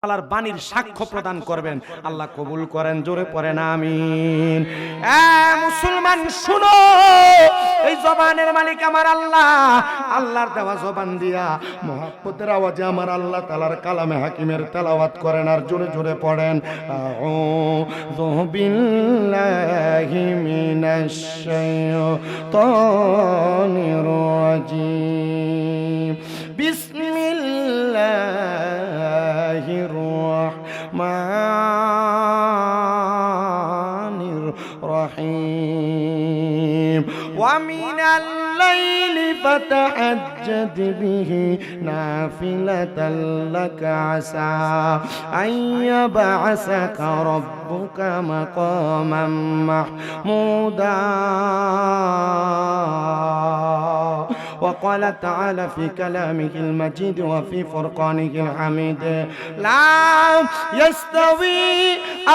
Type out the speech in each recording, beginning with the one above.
আল্লাহর বাণীর সাক্ষ্য প্রদান করবেন। আল্লাহ কবুল করেন, জোরে পড়েন আমিন। মুসলমান শুনো, এই জবানের মালিক আমার আল্লাহ। আল্লাহর দেওয়া জবান দিয়া মুহাব্বতের আওয়াজে আমার আল্লাহ তাআলার কালামে হাকিমের তেলাওয়াত করেন আর জোরে জোরে পড়েন। আউযু বিল্লাহি মিনাশ শাইতানির রাজিম। বিসমিল্লাহির রহমানির রহিম। ওয়া মিনাল লাইলি ফাতাহাজ্জাদ বিহি নাফিলাতাল লাকা আসা আইয়াবআসাকা রাব্বুকা মাকামান মাহমুদা। وقال تعالى في كلامه المجيد وفي فرقانه الحميد: لا يستوي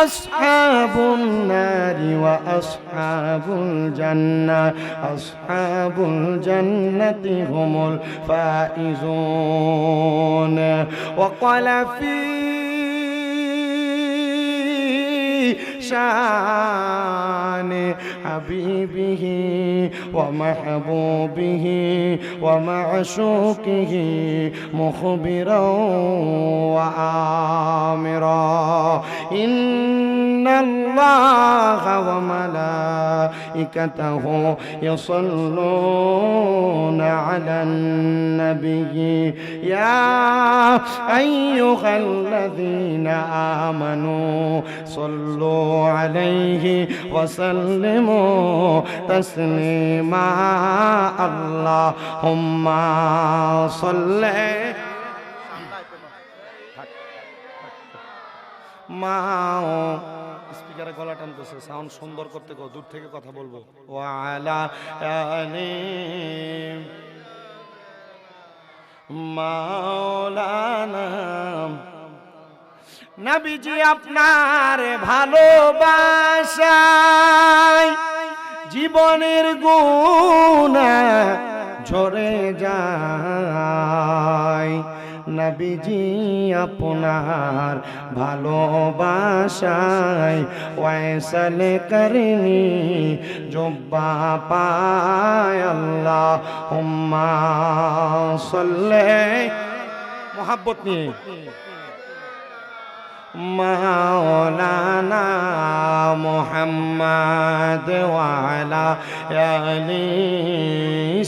أصحاب النار وأصحاب الجنة، أصحاب الجنة هم الفائزون. وقال في شان حبيبه ومحبوبه ومعشوقه مخبرا وآمرا: إن الله وملائكته يصلون على النبي يا أيها الذين آمنوا صلوا عليه وسلموا تسليما. اللهم صل স্পিকারে গলা টানতেছে, সাউন্ড সুন্দর করতে গো, দূর থেকে কথা বলবো। ওয়ালা আলি মাওলানা। নবীজি আপনার ভালোবাসায় জীবনের গুনাহ ঝরে যায়। নবীজি আপনার ভালোবাসায় ওয়াইসালে করনি জুব্বা পায়। আল্লাহুম্মা সাল্লি, মোহাব্বত নিয়ে, মাওলানা মুহাম্মদ ওয়া আলা আলি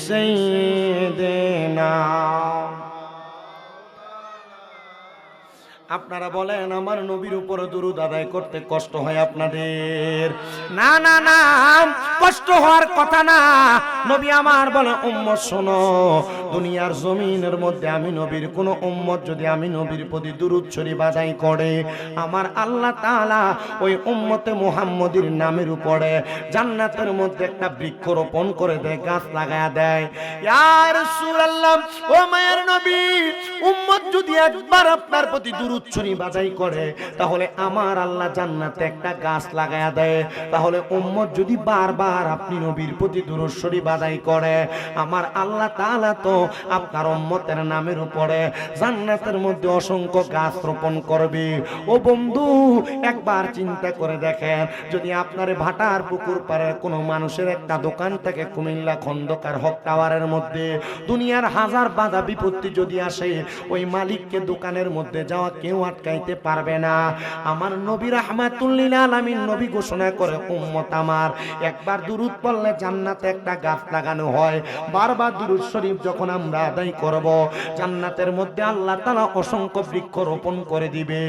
সাইয়্যিদিনা। আপনারা বলেন আমার নবীর উপর দুরূদ আদায় করতে কষ্ট হয় আপনাদের? না না না, কষ্ট হওয়ার কথা না। নবী আমার বলে, উম্মত শোনো, দুনিয়ার জমিনের মধ্যে আমি নবীর কোন উম্মত যদি আমি নবীর প্রতি দুরূদ শরীফ আদায় করে, আমার আল্লাহ তাআলা ওই উম্মতে মুহাম্মদীর নামের উপরে জান্নাতের মধ্যে একটা বৃক্ষ রোপণ করে দেয়, গাছ লাগায়া দেয়। ইয়া রাসূলুল্লাহ, ও মায়ের নবী, উম্মত যদি একবার আপনার প্রতি দুরূদ শরীফ আদায় করে, তাহলে আমার আল্লাহ জান্নাতে একটা গাছ লাগায়া দেয়। তাহলে উম্মত যদি বারবার আপনি নবীর প্রতি দুরূদ শরীফ আদায় করে, আমার আল্লাহ তাআলা তো আপনার উম্মতের নামের উপরে জান্নাতের মধ্যে অসংখ্য গাছ রোপণ করবে। ও বন্ধু, একবার চিন্তা করে দেখেন, যদি আপনার ভাটার পুকুর পাড়ের কোনো মানুষের একটা দোকান থেকে কুমিল্লা খন্দকার হক টাওয়ারের মধ্যে দুনিয়ার হাজার বাধা বিপত্তি যদি আসে, ওই মালিককে দোকানের মধ্যে যাওয়া কেউ আটকাইতে পারবে না। আমার নবী রাহমাতুল লিল আলামিন নবী ঘোষণা করে, উম্মত আমার একবার দুরূদ পড়লে জান্নাতে একটা গাছ লাগানো হয়। বারবার দুরূদ শরীফ যখন আমরা আদায় করব, জান্নাতের মধ্যে আল্লাহ তাআলা অসংখ্য বৃক্ষ রোপণ করে দিবে।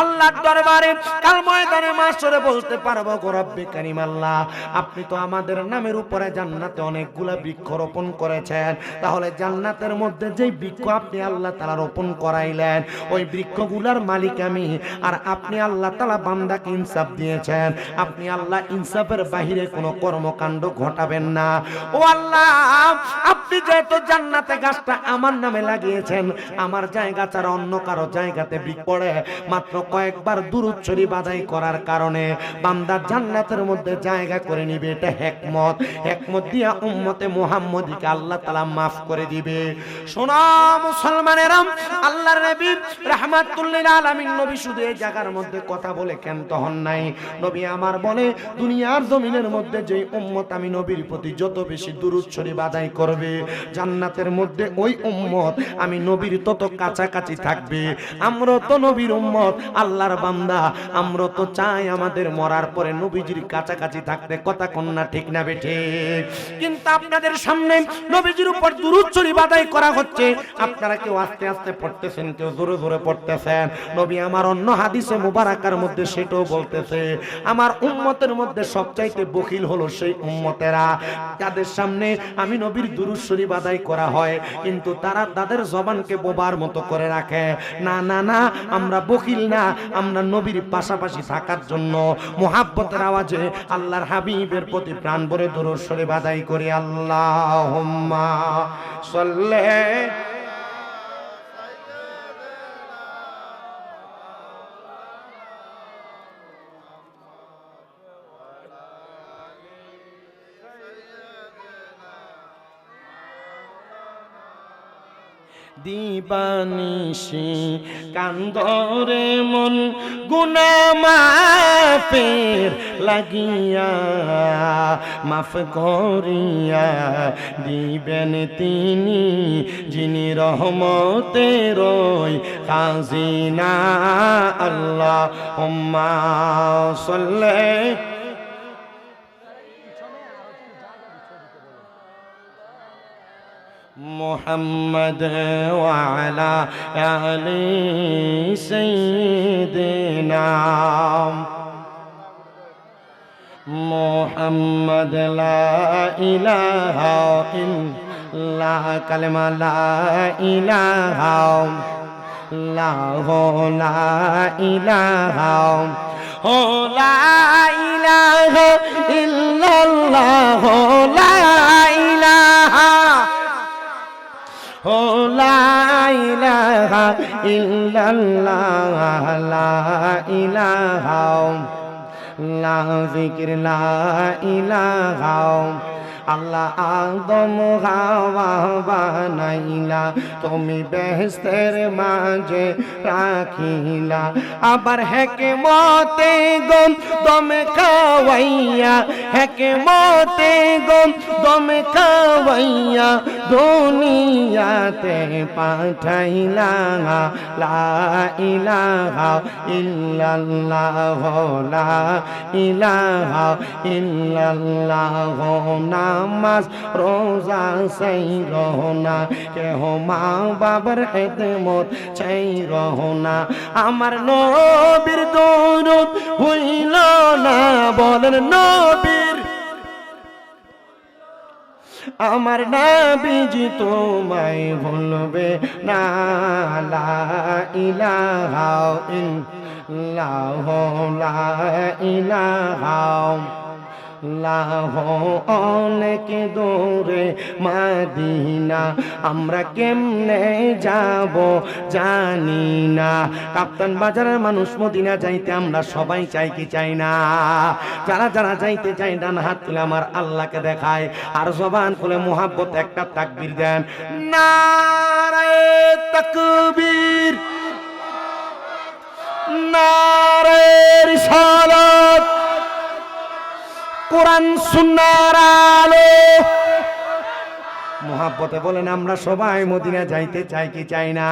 আল্লাহর দরবারে কাল ময়দানে মাশরে বলতে পারবো, গো রব্বে কারীম আল্লাহ, আপনি তো আমাদের নামের উপরে জান্নাতে অনেকগুলা বৃক্ষ রোপণ করেছেন, তাহলে জান্নাতের মধ্যে যেই বৃক্ষ আপনি আল্লাহ তাআলা রোপণ করাইলেন, ওই বৃক্ষগুলার মালিক আমি। আর আপনি আল্লাহ তাআলা বান্দাকে ইনসাফ দিয়েছেন, আপনি আল্লাহ ইনসাফের বাহিরে কোনো কর্মকাণ্ড ঘটাবেন না। ও আল্লাহ, আপনি যেহেতু জান্নাতে গাছটা আমার নামে লাগিয়েছেন, আমার জায়গা ছাড়া অন্য কারো জায়গাতে বৃক্ষ পড়ে মাত্র কয়েকবার দুরূদ শরীফ আদায় করার কারণে বান্দা জান্নাতের মধ্যে জায়গা করে নিবে। এটা হিকমত, হিকমত দিয়া উম্মতে মুহাম্মদীকে আল্লাহ তাআলা maaf করে দিবে। শোনো মুসলমানেরা, আল্লাহর নবী রাহমাতুল লিল আলামিন নবী শুধু এই জায়গার মধ্যে কথা বলে ক্ষান্ত হন নাই। নবী আমার বলে দুনিয়ার জমিনের মধ্যে যে উম্মত আমি নবীর প্রতি যত বেশি দুরূদ শরীফ আদায় করবে, জান্নাতের মধ্যে ওই উম্মত আমি নবীর তত কাছাকাছি থাকবে। আমরা তো নবীর উম্মত, আল্লাহর বান্দা, আমরা তো চাই আমাদের মরার পরে নবীজির কাছাকাছি থাকতে। কথা কন্যা ঠিক না বেঠে? কিন্তু আপনাদের সামনে নবীজির উপর দুরূদ শরীফ আদায় করা হচ্ছে, আপনারা কেউ আস্তে আস্তে পড়তেছেন, কেউ জোরে জোরে পড়তেছেন। নবী আমার অন্য হাদিসে মুবারাকার মধ্যে সেটাও বলতেছে, আমার উম্মতের মধ্যে সবচাইতে বখিল হলো সেই উম্মতেরা যাদের সামনে আমি নবীর দুরূদ শরীফ আদায় করা হয় কিন্তু তারা তাদের জবানকে বোবার মতো করে রাখে। না না না, আমরা বখিল না, আমরা নবীর পাশাপাশি থাকার জন্য মুহাব্বতের আওয়াজে আল্লাহর হাবিবের প্রতি প্রাণ ভরে দুরূদ শরীফ আদায় করি। আল্লাহুম্মা সাল্লি দিবানিশি কান্দরে মন গুনাহ মাফের লাগিয়া, মাফ করিয়া দিবেন তিনি যিনি রহমতের খাজিনা। আল্লাহুম্মা সাল্লি মুহাম্মদ ওয়া আলা আলি সাইয়্যিদিনা মুহাম্মদ। লা ইলাহা ইল্লাল্লাহ, কালেমা লা ইলাহা ইল্লাল্লাহ, লা ইলাহা ও লা ইলাহা ইল্লাল্লাহ, লা ইলাহা ও লা ইলাহা ইল্লাল্লাহ, লা ইলাহা লা যিকর লা ইলাহা। আল্লাহ আদম হাওয়া বানাইলা, তুমি বেহেশতের মাঝে রাখিলা, আবার হেকমতে গম দমে খাওয়াইয়া, হেকমতে গম দমে খাওয়াইয়া দুনিয়াতে পাঠাইলা। লা ইলাহা ইল্লাল্লাহ, লা ইলাহা ইল্লাল্লাহ। নামাজ রোজা চাই রহনা, কেহ মা বাবার খেদমত চাই রহনা, আমার নবীর দরুদ হইল না, বলেন নবীর, আমার নবীজি তোমায় ভুলবে না। লা ইলাহা ইল্লাল্লাহ, লা ইলাহা অনেক দূরে মাদিনা, আমরা কেমনে যাব জানি না। কাপ্তান বাজারের মানুষ মদিনা যাইতে আমরা সবাই চাই কি চাই না? যারা যারা যাইতে চাই ডান হাত তুলে আমার আল্লাহকে দেখায়, আর জবান খুলে মুহাব্বত একটা তাকবীর দেন। নারে তাকবীর, নারে রিসালাত, কোরআন সুন্নাহর আলো। মুহাব্বতে বলেন আমরা সবাই মদিনা যাইতে চাই কি চাই না?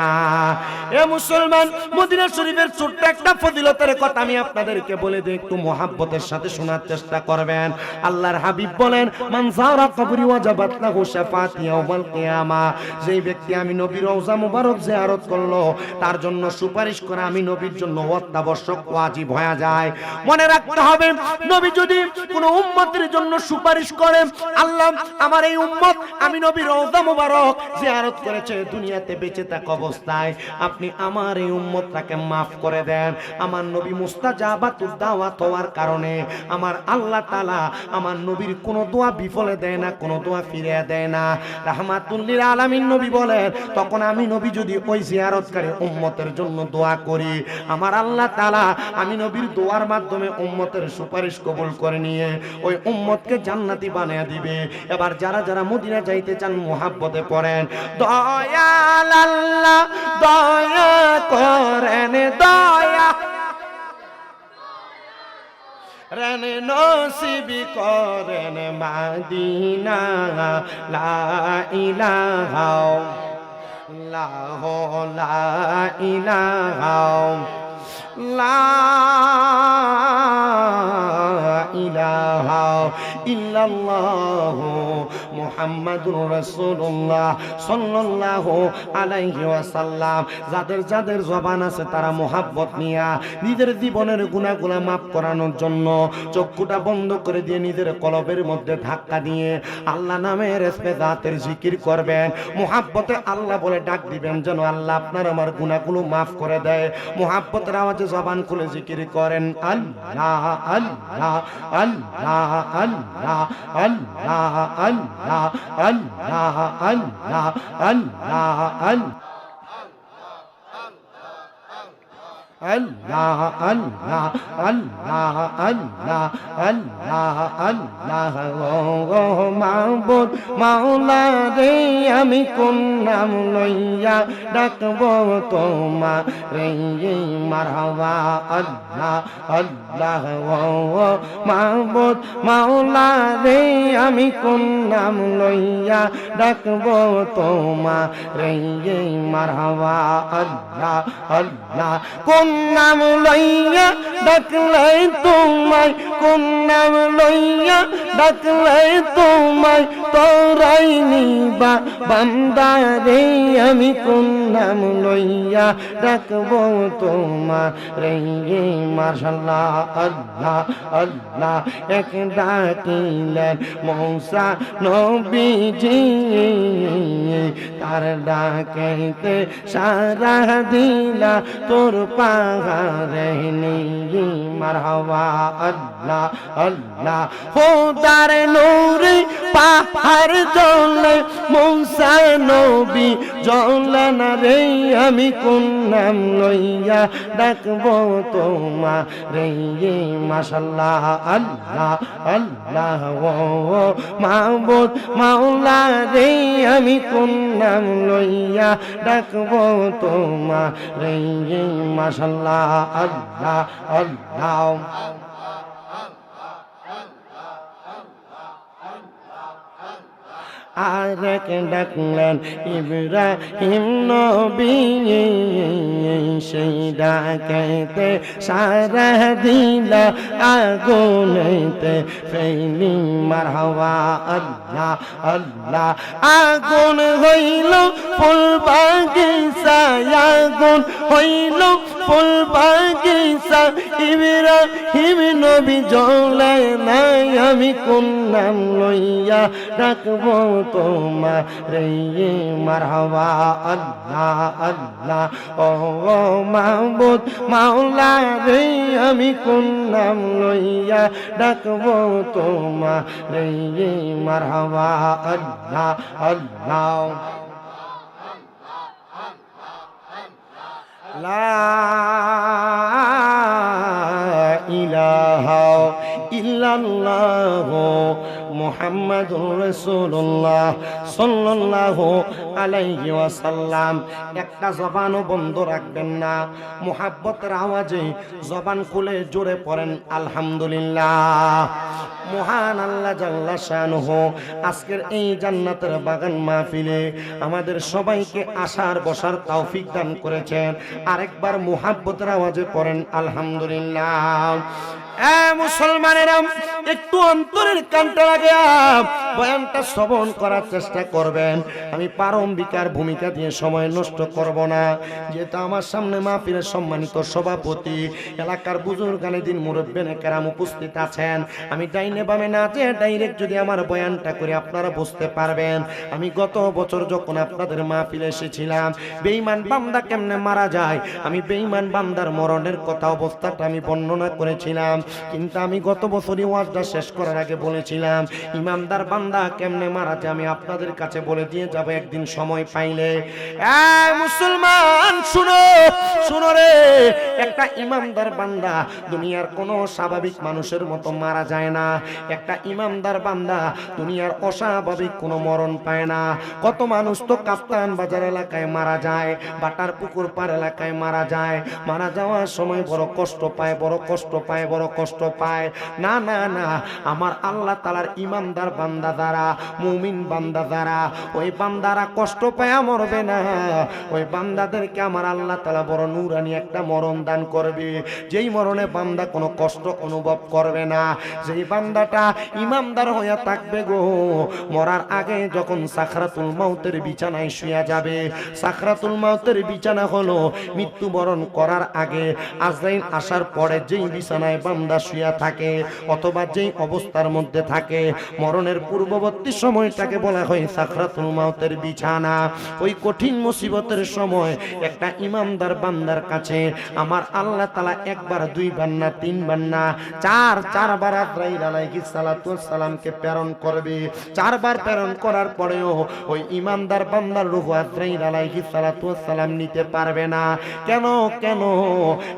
এ মুসলমান, মদিনা শরীফের ছোট্ট একটা ফজিলতের কথা আমি আপনাদেরকে বলে দিই, একটু মুহাব্বতের সাথে শোনার চেষ্টা করবেন। আল্লাহর হাবিব বলেন, মান যারা কবরি ওয়াজাবাত লাহু শাফাআতি ইয়াউমাল কিয়ামা, যেই ব্যক্তি আমি নবীর রওজা মুবারক জিয়ারত করলো তার জন্য সুপারিশ করা আমি নবীর জন্য অত্যাবশ্যক ওয়াজিব হয়ে যায়। মনে রাখতে হবে, নবী যদি কোনো উম্মতের জন্য সুপারিশ করে, আল্লাহ আমার এই উম্মত আমি নবী রওজা মুবারক জিয়ারত করেছে দুনিয়াতে বেঁচে থাকা অবস্থায়, আপনি আমার এই উম্মতটাকে মাফ করে দেন। আমার নবী মুস্তাজাবাতুদ দাওয়াত হওয়ার কারণে আমার আল্লাহ তাআলা আমার নবীর কোন দোয়া বিফলে দেয় না, কোন দোয়া ফিরিয়ে দেয় না। রাহমাতুল লিল আলামিন নবী বলেন, তখন আমি নবী যদি ওই জিয়ারতকারী উম্মতের জন্য দোয়া করি, আমার আল্লাহ তাআলা আমি নবীর দোয়ার মাধ্যমে উম্মতের সুপারিশ কবুল করে নিয়ে ওই উম্মতকে জান্নাতি বানিয়ে দিবে। এবার যারা যারা মদিনা যাইতে চান মুহাব্বতে পড়েন, দয়াল আল্লাহ দয়া করেন, দয়া রেন নসিব করেন মদিনা, লা ইলাহা ইল্লাল্লাহ, লা ইলাহা ইলাহা ইল্লাল্লাহ মুহাম্মাদুর রাসূলুল্লাহ সাল্লাল্লাহু আলাইহি ওয়াসাল্লাম। যাদের যাদের জবান আছে তারা মুহাব্বত নিয়া নিজের জীবনের গুনাহগুলো মাফ করানোর জন্য চক্ষুটা বন্ধ করে দিয়ে নিজের কলবের মধ্যে ধাক্কা দিয়ে আল্লাহ নামের ইসমে জাতের জিকির করবেন। মুহাব্বতে আল্লাহ বলে ডাক দিবেন যেন আল্লাহ আপনার আমার গুনাহগুলো মাফ করে দেয়। মুহাব্বতের আওয়াজে জবান খুলে জিকির করেন, আল্লাহ আল্লাহ আল্লাহ আল্লাহ আল্লাহ আল্লাহ আল্লাহ আল্লাহ আল্লাহ আল্লাহ আল্লাহ আল্লাহ আল্লাহ আল্লাহ আল্লাহ ও মাবুদ মাওলা রে, আমি কোন নাম লইয়া ডাকবো তোমার রে, মারহাবা আল্লাহ আল্লাহ ও মাবুদ মাওলা রে, আমি কোন নাম লইয়া ডাকবো তোমার রে, মারহাবা আল্লাহ আল্লাহ। কোন নাম লইয়া ডাকলে তোমায়, কোন নাম লইয়া ডাকলে তোমায় তোরাই নিবা বান্দা রে, আমি কোন নাম লইয়া ডাকবো তোমার রে, মাশাআল্লাহ আল্লাহ আল্লাহ। এক ডাকিলেন মূসা নবীজি, তার ডাকেতে সারা দিলা তোর পাহাড়ে নিয়ে, মারহাবা আল্লাহ আল্লাহ। খোদার নূরে পাহাড় জ্বলে, মূসা নবী জ্বলে না রে, আমি কোন নাম লইয়া ডাকবো তোমার রে, মাশাআল্লাহ আল্লাহ আল্লাহ ও মাবুদ মাওলা রে, আমি কোন নাম লইয়া ডাকবো তোমার রে, মাশাআল্লাহ আল্লাহ আল্লাহ। আরেক ডাকলেন ইব্রাহিম নবী, সেই ডাকেতে সারা দিলা আগুনেতে ফেলি, মারহাবা আল্লাহ আল্লাহ। আগুন হইল ফুল বাগিচা, আগুন হইল ফুল বাগিচা, ইব্রাহিম নবী জ্বলে নাই, আমি কোন নাম লইয়া ডাকবো তোমার রে, মারহাবা আল্লাহ আল্লাহ। ও মাবুদ মাওলা রে, আমি কোন নাম লইয়া ডাকবো তোমার রে, মারহাবা আল্লাহ আল্লাহ। লা ইলাহা ইল্লাল্লাহ মুহাম্মাদুর রাসূলুল্লাহ সাল্লাল্লাহু আলাইহি ওয়াসাল্লাম। একটা জবানও বন্ধ রাখবেন না, মুহাব্বতের আওয়াজে জবান খুলে জোরে পড়েন আলহামদুলিল্লাহ। মহান আল্লাহ জাল্লা শানুহু আজকের এই জান্নাতের বাগান মাহফিলে আমাদের সবাইকে আসার বসার তৌফিক দান করেছেন। আরেকবার মুহাব্বতের আওয়াজে পড়েন আলহামদুলিল্লাহ। মুসলমানেরা একটু অন্তরের কানটা লাগিয়া বয়ানটা শ্রবণ করার চেষ্টা করবেন। আমি প্রারম্ভিকার ভূমিকা দিয়ে সময় নষ্ট করব না, যেহেতু আমার সামনে মাহফিলের সম্মানিত সভাপতি এলাকার বুজুর্গ দিন মুরব্বিনে কেরাম উপস্থিত আছেন। আমি ডাইনে বামে না যে ডাইরেক্ট যদি আমার বয়ানটা করে আপনারা বুঝতে পারবেন। আমি গত বছর যখন আপনাদের মাহফিলে এসেছিলাম, বেঈমান বান্দা কেমনে মারা যায়, আমি বেঈমান বান্দার মরণের কথা অবস্থাটা আমি বর্ণনা করেছিলাম। কিন্তু আমি গত বছরই ওয়াজটা শেষ করার আগে বলেছিলাম, ইমানদার বান্দা বান্দা কেমনে মারা যায় আমি আপনাদের কাছে বলে দিয়ে যাব একদিন সময় পাইলে। এই মুসলমান শুনো, শুনো রে, একটা ইমানদার বান্দা দুনিয়ার কোনো স্বাভাবিক মানুষের মতো মারা যায় না। একটা ইমানদার বান্দা দুনিয়ার অস্বাভাবিক কোনো মরণ পায় না। কত মানুষ তো কাপ্তান বাজার এলাকায় মারা যায়, বাটার পুকুর পাড় এলাকায় মারা যায়, মারা যাওয়ার সময় বড় কষ্ট পায়, বড় কষ্ট পায়, বড় কষ্ট পায়। না না না, আমার আল্লাহ তাআলার ইমানদার বান্দা দ্বারা, মুমিন বান্দা দ্বারা, ওই বান্দারা কষ্ট পায় মরবে না। ওই বান্দাদেরকে আমার আল্লাহ তাআলা বড় নূরানি একটা মরণ দান করবে, যেই মরণে বান্দা কোনো কষ্ট অনুভব করবে না। যেই বান্দাটা ইমানদার হয়ে থাকবে গো, মরার আগে যখন সাকরাতুল মাউতের বিছানায় শুয়ে যাবে, সাকরাতুল মাউতের বিছানা হলো মৃত্যুবরণ করার আগে আজরাইল আসার পরে যেই বিছানায় বান্দা শুয়ে থাকে অথবা যেই অবস্থার মধ্যে থাকে, মরণের পূর্ববর্তী সময়টাকে বলা হয় সাকরাতুল মাউতের বিছানা। ওই কঠিন মুসিবতের সময় একটা ইমানদার বান্দার কাছে আমার আল্লাহ তাআলা একবার, দুইবার না, তিনবার না, চারবার আজরাইল আলাইহিস সালাতু ওয়াস সালামকে প্রেরণ করবে। চারবার প্রেরণ করার পরেও ওই ইমানদার বান্দার রূহ আজরাইল আলাইহিস সালাতু ওয়াস সালাম নিতে পারবে না। কেন কেন?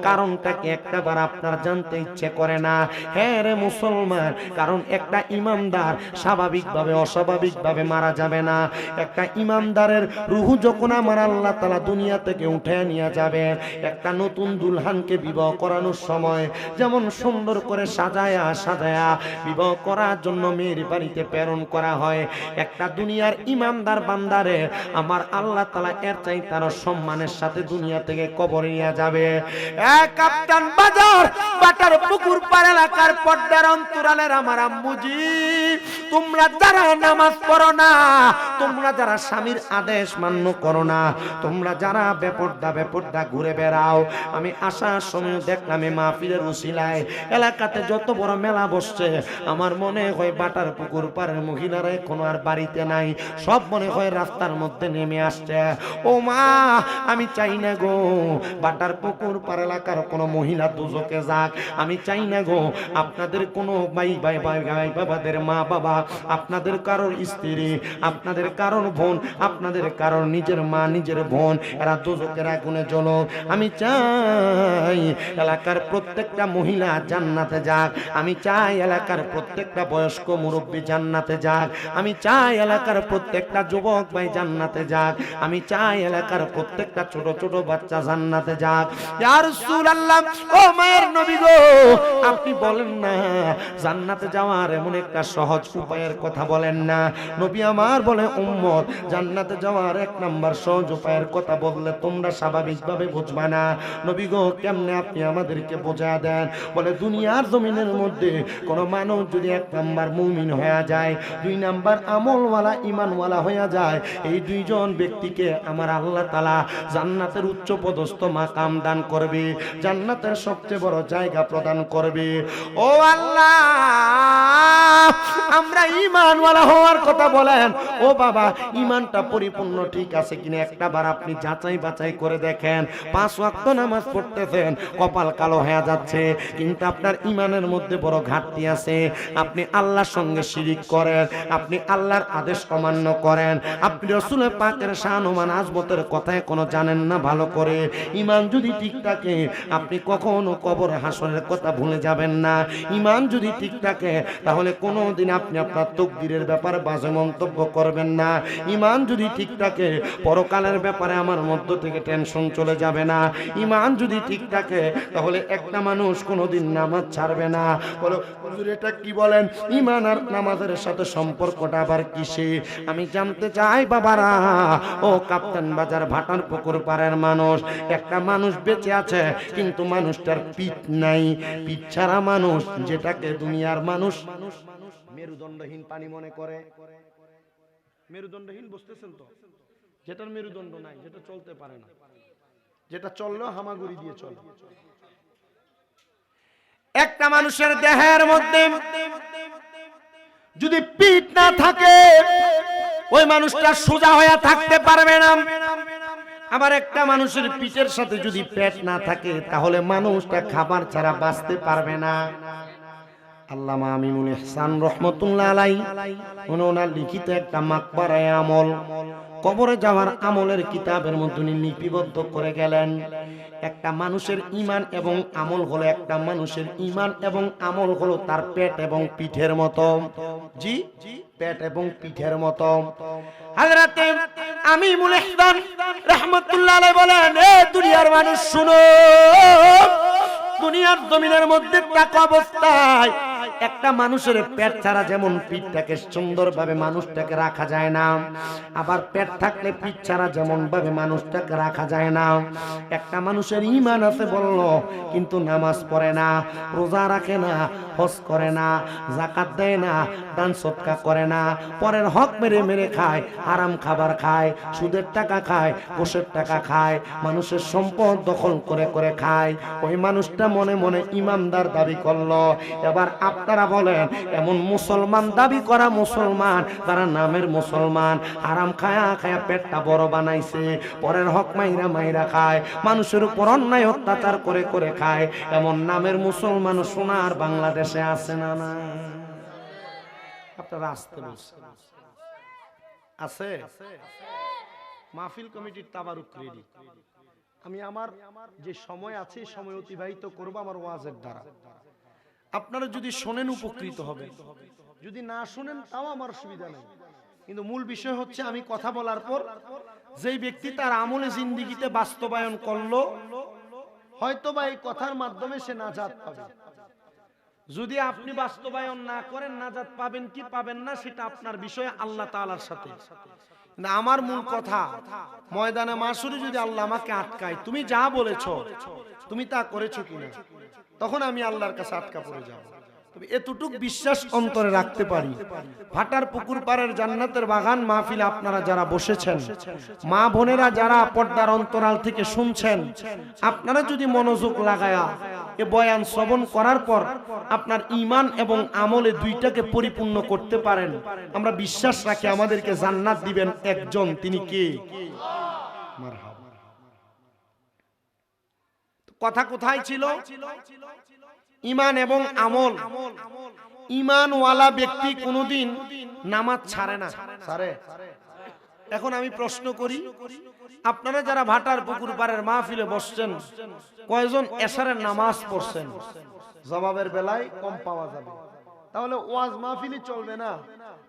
কারণটা কি একটাবার আপনার জানতে ইচ্ছে করে না? হ্যাঁ রে মুসলমান, কারণ একটা ইমানদার স্বাভাবিকভাবে অস্বাভাবিকভাবে মারা যাবে না। একটা ইমানদারের রূহ যখন আমার আল্লাহ তাআলা দুনিয়া থেকে উঠে নিয়ে যাবে, একটা নতুন দুলহানকে বিবাহ করানোর সময় যেমন সুন্দর করে সাজায়া সাজায়া বিবাহ করার জন্য মেয়ের বাড়িতে প্রেরণ করা হয়, একটা দুনিয়ার ইমানদার বান্দারে আমার আল্লাহ তাআলা এর চাই তার সম্মানের সাথে দুনিয়া থেকে কবরে নিয়ে যাবে। এক কাপ্তান বাজার বাটার পুকুর পাড় এলাকার পর্দার অন্তরালের আমার আম্মুজি, তোমরা যারা নামাজ পড়ো না, তোমরা যারা স্বামীর আদেশ মান্য করো না, তোমরা যারা বেপরদা ঘুরে বেড়াও, আমি আসার সময় দেখলাম এই মাহফিলের উসিলায় এলাকাতে যত বড় মেলা বসছে, আমার মনে হয় বাটার পুকুর পাড়ের মহিলারা এখনো আর বাড়িতে নাই, সব মনে হয় রাস্তার মধ্যে নেমে আসছে। ও মা, আমি চাই না গো বাটার পুকুর পাড় এলাকার কোনো মহিলা দুজকে যাক। আমি চাই না গো আপনাদের কোনো ভাই বাবাদের মা বাবা, আপনাদের কারোর স্ত্রী, আপনাদের কারোর বোন, আপনাদের কারোর নিজের মা নিজের বোন এরা দুজকের আগুনে জ্বলো। আমি চাই এলাকার প্রত্যেকটা মহিলা জান্নাতে যাক। আমি চাই এলাকার প্রত্যেকটা বয়স্ক মুরব্বী জান্নাতে যাক। আমি চাই এলাকার প্রত্যেকটা যুবক ভাই জান্নাতে যাক। আমি চাই এলাকার প্রত্যেকটা ছোট ছোট বাচ্চা জান্নাতে যাক। ইয়া রাসূলুল্লাহ, ও মায়ের নবী গো, আপনি বলেন না জান্নাতে যাওয়ার এমন একটা সহজ উপায়ের কথা বলেন না। নবী আমার বলে উম্মত, জান্নাতে যাওয়ার এক নাম্বার সহজ উপায়ের কথা বললে তোমরা স্বাভাবিকভাবে বুঝবা না। নবী গো, কেমনে আপনি আমাদেরকে বোঝা দেন? বলে দুনিয়ার জমিনের মধ্যে কোন মানুষ যদি এক নাম্বার মুমিন হয়ে যায়, দুই নাম্বার আমলওয়ালা ঈমানওয়ালা হয়ে যায়, এই দুইজন ব্যক্তিকে আমার আল্লাহ তাআলা জান্নাতের উচ্চ পদস্থ মাকাম দান করবে, জান্নাতের সবচেয়ে বড় জায়গা প্রদান করবে। ও আল্লাহ, আমরা ঈমানওয়ালা হওয়ার কথা বলেন। ও বাবা, ঈমানটা পরিপূর্ণ ঠিক আছে কিনা একটাবার আপনি যাচাই বাছাই করে দেখেন। 5 ওয়াক্ত নামাজ পড়তেছেন, কপাল কালো হয়ে যাচ্ছে, কিন্তু আপনার ঈমানের মধ্যে বড় ঘাটতি আছে। আপনি আল্লাহর সঙ্গে শিরিক করেন, আপনি আল্লাহর আদেশ অমান্য করেন, আপনি রাসূলের পাকের শান ও মান আজমতের কথা কোনো জানেন না ভালো করে। ঈমান যদি ঠিক থাকে, আপনি কখনো কবর হাসরের কথা ভুলে যাবেন না। ঈমান যদি ঠিক থাকে, তাহলে কোনোদিন আপনি আপনার তাকদীরের ব্যাপারে বাজে মন্তব্য করবেন না। ঈমান যদি ঠিক থাকে, পরকালের ব্যাপারে আমার মধ্য থেকে টেনশন চলে যাবে না। ঈমান যদি ঠিক থাকে, তাহলে একটা মানুষ কোনোদিন নামাজ ছাড়বে না। বলো হুজুর, এটা কি বলেন? ঈমান আর নামাজের সাথে সম্পর্কটা আবার কিসে? আমি জানতে চাই বাবারা। ও কাপ্তান বাজার ভাটার পুকুর পাড়ের মানুষ, একটা মানুষ বেঁচে আছে কিন্তু মানুষটার পিঠ নাই, পিঠ ছাড়া মানুষ, যেটাকে দুনিয়ার মানুষ মেরুদণ্ডহীন পানি মনে করে। মেরুদণ্ডহীন বুঝতেছেন তো? যেটার মেরুদণ্ড নাই, যেটা চলতে পারে না, যেটা চললেও হামাগুড়ি দিয়ে চলে। একটা মানুষের দেহের মধ্যে যদি পিঠ না থাকে, ওই মানুষটা সোজা হয়ে থাকতে পারবে না। আবার একটা মানুষের পিঠের সাথে যদি পেট না থাকে, তাহলে মানুষটা খাবার ছাড়া বাঁচতে পারবে না। আল্লামা আমিনুল ইহসান রহমতুল্লাহ আলাইহি ওনার লিখিত একটা মাকবারায়ে আমল, কবরে যাওয়ার আমলের কিতাবের মধ্যে লিপিবদ্ধ করে গেলেন। একটা মানুষের ঈমান এবং আমল হলো, একটা মানুষের ঈমান এবং আমল হলো তার পেট এবং পিঠের মতো। জি, পেট এবং পিঠের মতো। হযরতে আমিনুল ইহসান রাহমাতুল্লাহ আলাইহি বলেন, এ দুনিয়ার মানুষ শুনো, দুনিয়ার জমিনের মধ্যে থাকা অবস্থায় একটা মানুষের পেট ছাড়া যেমন পিঠটাকে সুন্দরভাবে মানুষটাকে রাখা যায় না, আবার পেট থাকলে পিঠ ছাড়া যেমন ভাবে মানুষটাকে রাখা যায় না। একটা মানুষের ঈমান আছে বলল, কিন্তু নামাজ পড়ে না, রোজা রাখে না, হজ করে না, যাকাত দেয় না, দান সদকা করে না, পরের হক মেরে মেরে খায়, আরাম খাবার খায়, সুদের টাকা খায়, ঘুষের টাকা খায়, মানুষের সম্পদ দখল করে করে খায়। ওই মানুষটা মনে মনে ইমানদার দাবি করলো। এবার আপনারা বলেন, এমন মুসলমান দাবি করা মুসলমান তারা নামের মুসলমান, আরাম খায়া খায়া পেটটা বড় বানাইছে, পরের হক মাইরা মাইরা খায়, মানুষের উপর অন্যায় অত্যাচার করে করে খায়, এমন নামের মুসলমান সোনার বাংলাদেশে আছে না? না, আপনারা আসতে বলছেন আছে? মাহফিল কমিটির তাবারুক রেডি। আমি আমার যে সময় আছে সময় অতিবাহিত করব আমার ওয়াজের দ্বারা। আপনারা যদি শোনেন উপকৃত হবেন, যদি না শোনেন তাও আমার অসুবিধা নেই। কিন্তু মূল বিষয় হচ্ছে আমি কথা বলার পর যেই ব্যক্তি তার আমলে জিন্দেগিতে বাস্তবায়ন করলো, হয়তো বা এই কথার মাধ্যমে সে নাজাত পাবে। যদি আপনি বাস্তবায়ন না করেন নাজাত পাবেন কি পাবেন না সেটা আপনার বিষয় আল্লাহ তাআলার সাথে। না, আমার মূল কথা, ময়দানে মাশরে যদি আল্লাহ আমাকে আটকায়, তুমি যা বলেছো তুমি তা করেছো কিনা, তখন আমি আল্লাহর কাছে আটকা পড়ে যাব। তবে এতটুক বিশ্বাস অন্তরে রাখতে পারি, ভাটার পুকুর পাড়ের জান্নাতের বাগান মাহফিলে আপনারা যারা বসেছেন, মা বোনেরা যারা পর্দার অন্তরাল থেকে শুনছেন, আপনারা যদি মনোযোগ লাগায়া এ বয়ান শ্রবণ করার পর আপনার ঈমান এবং আমলে দুইটাকে পরিপূর্ণ করতে পারেন, আমরা বিশ্বাস রাখি আমাদেরকে জান্নাত দিবেন একজন, তিনি কে? মারহাবা। কথা কোথায় ছিল? ঈমান এবং আমল। ঈমানওয়ালা ব্যক্তি কোনোদিন নামাজ ছাড়ে না। ছাড়ে? এখন আমি প্রশ্ন করি, আপনারা যারা ভাটার পুকুর পাড়ের মাহফিলে বসছেন, কয়জন এশারের নামাজ পড়ছেন? জবাবের বেলায় কম পাওয়া যাবে। তাহলে ওয়াজ মাহফিলই চলবে না,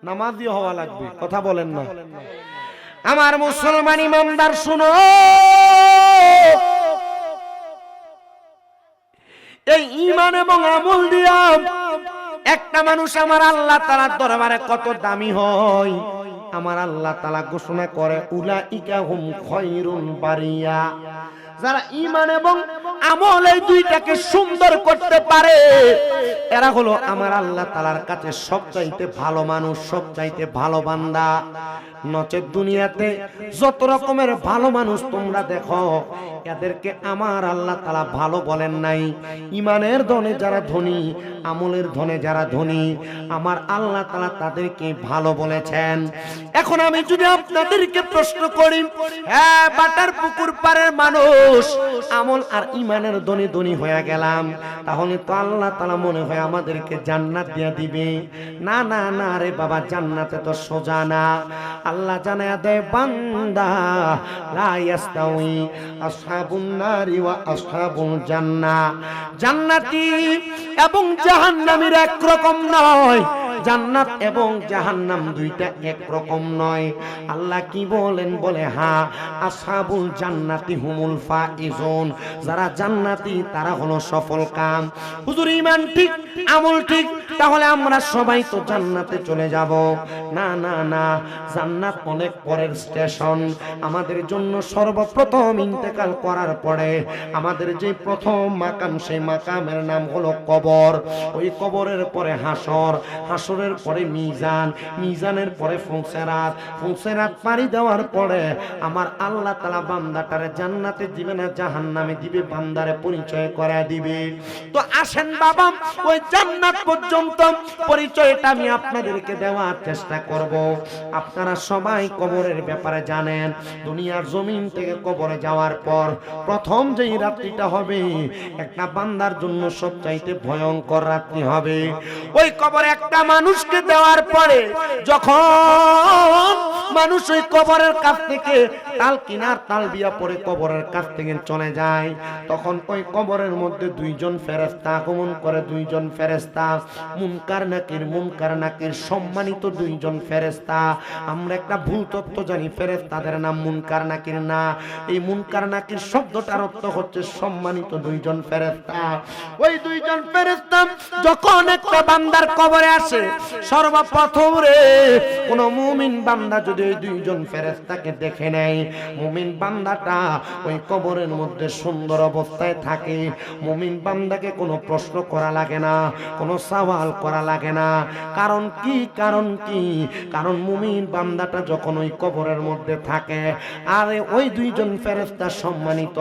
নামাজই হওয়া লাগবে। কথা বলেন না? আমার মুসলমান ইমানদার শুনো, এই ঈমান এবং আমল দিয়া একটা মানুষ আমার আল্লাহ তাআলার দরবারে কত দামি হয়। আমার আল্লাহ তাআলা ঘোষণা করে, উলাইকা হুম খায়রুল বারিয়া। যারা ঈমান এবং আমল এই দুইটাকে সুন্দর করতে পারে, এরা হলো আমার আল্লাহ তাআলার কাছে সবচাইতে ভালো মানুষ, সবচাইতে ভালো বান্দা। নচেত দুনিয়াতে যত রকমের ভালো মানুষ তোমরা দেখো, এদেরকে আমার আল্লাহ তাআলা ভালো বলেন নাই। ঈমানের ধনে যারা ধনী, আমলের ধনে যারা ধনী, আমার আল্লাহ তাআলা তাদেরকে ভালো বলেছেন। এখন আমি যদি আপনাদেরকে প্রশ্ন করি, হ্যাঁ বাটার পুকুর পাড়ের মানুষ আমল আর ঈমানের ধনী ধনী হয়ে গেলাম, তাহলে তো আল্লাহ তাআলা মনে হয় আমাদেরকে জান্নাত দিয়ে দিবে? না না না রে বাবা, জান্নাতে তো সোজা না। আল্লাহ জানায়া দেয়, বান্দা লা ইয়াস্তাউই আসহাবুন নারি ওয়া আসহাবুল জান্নাহ। জান্নাতি এবং জাহান্নামীর একরকম নয়, জান্নাত এবং জাহান্নাম দুইটা একরকম নয়। আল্লাহ কি বলেন? বলে হ্যাঁ, আসহাবুল জান্নাতি হুমুল ফাইজুন। যারা জান্নাতি তারা হলো সফল কাম। হুজুর ঈমান ঠিক, আমল ঠিক, তাহলে আমরা সবাই তো জান্নাতে চলে যাব? না না না, জান্নাত অনেক পরের স্টেশন। আমাদের জন্য সর্বপ্রথম ইন্তেকাল করার পরে আমাদের যে প্রথম মাকাম, সেই মাকামের নাম হলো কবর। ওই কবরের পরে হাসর, হাসরের পরে মিজান, মিজানের পরে ফুলসেরাত, ফুলসেরাত পাড়ি দেওয়ার পরে আমার আল্লাহ তাআলা বান্দাটারে জান্নাতে দিবে না জাহান্নামে দিবে, বান্দারে পরিচয় করা দিবে। তো আসেন বাবা, ওই জান্নাত পর্যন্ত পর্যন্ত পরিচয়টা আমি আপনাদেরকে দেওয়ার চেষ্টা করব। আপনারা সবাই কবরের ব্যাপারে জানেন। দুনিয়ার জমিন থেকে কবরে যাওয়ার পর প্রথম যেই রাত্রিটা হবে, একটা বান্দার জন্য সবচাইতে ভয়ঙ্কর রাত্রি হবে। ওই কবরে একটা মানুষকে দেওয়ার পরে যখন মানুষ ওই কবরের কাছ থেকে তাল কিনার তালবিয়া পরে কবরের কাছ থেকে চলে যায়, তখন ওই কবরের মধ্যে দুইজন ফেরেশতা আগমন করে। দুইজন ফেরেশতা, মুনকার নাকির সম্মানিত দুইজন ফেরেশতা। আমরা একটা ভুল তথ্য জানি, ফেরেশতাদের নাম মুনকার নাকির না। এই মুনকার নাকির শব্দটার অর্থ হচ্ছে সম্মানিত দুইজন ফেরেশতা। ওই দুইজন ফেরেশতা যখন একটা বান্দার কবরে আসে, সর্বপ্রথম রে কোন মুমিন বান্দা যদি ওই দুইজন ফেরেশতাকে দেখে নেয়, মুমিন বান্দাটা ওই কবরের মধ্যে সুন্দর অবস্থায় থাকে। মুমিন বান্দাকে কোনো প্রশ্ন করা লাগে না, কোনো সওয়াল করা লাগে না। কারণ কি? কারণ মুমিন বান্দাটা যখন ওই কবরের মধ্যে থাকে, আর ওই দুইজন ফেরেশতা সম্মানিত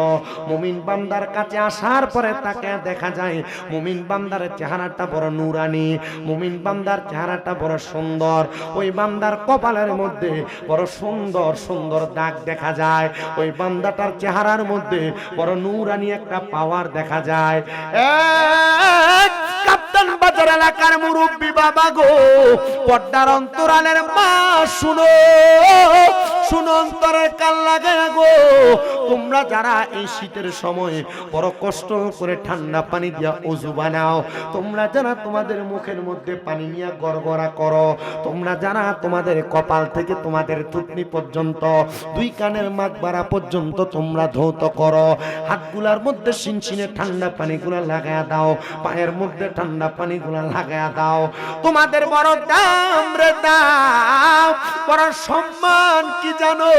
মুমিন বান্দার কাছে আসার পরে তাকে দেখা যায় মুমিন বান্দার চেহারাটা বড় নূরানি, মুমিন বান্দার চেহারাটা বড় সুন্দর। ওই বান্দার কপালের মধ্যে বড় সুন্দর সুন্দর দাগ দেখা যায়। ওই বান্দাটার চেহারার মধ্যে বড় নূরানি একটা পাওয়ার দেখা যায়। কাপ্তান বাজার এলাকার মুরব্বী বাবা গো, পর্দার অন্তরালের মা শুনো, শুনো অন্তরের কান লাগায় গো। তোমরা যারা এই শীতের সময় বড় কষ্ট করে ঠান্ডা পানি দিয়া ওযু বানাও, তোমরা যারা তোমাদের মুখের মধ্যে পানি নিয়ে গড়গড়া করো, তোমরা যারা তোমাদের কপাল থেকে তোমাদের থুতনি পর্যন্ত, দুই কানের মাগবাড়া পর্যন্ত তোমরা ধৌত করো, হাতগুলার মধ্যে শিনশিনে ঠান্ডা পানিগুলা লাগায়া দাও, পায়ের মধ্যে ঠান্ডা পানিগুলা লাগায়া দাও, তোমাদের বড় দাম রে দাও, বড় সম্মান কি জানো?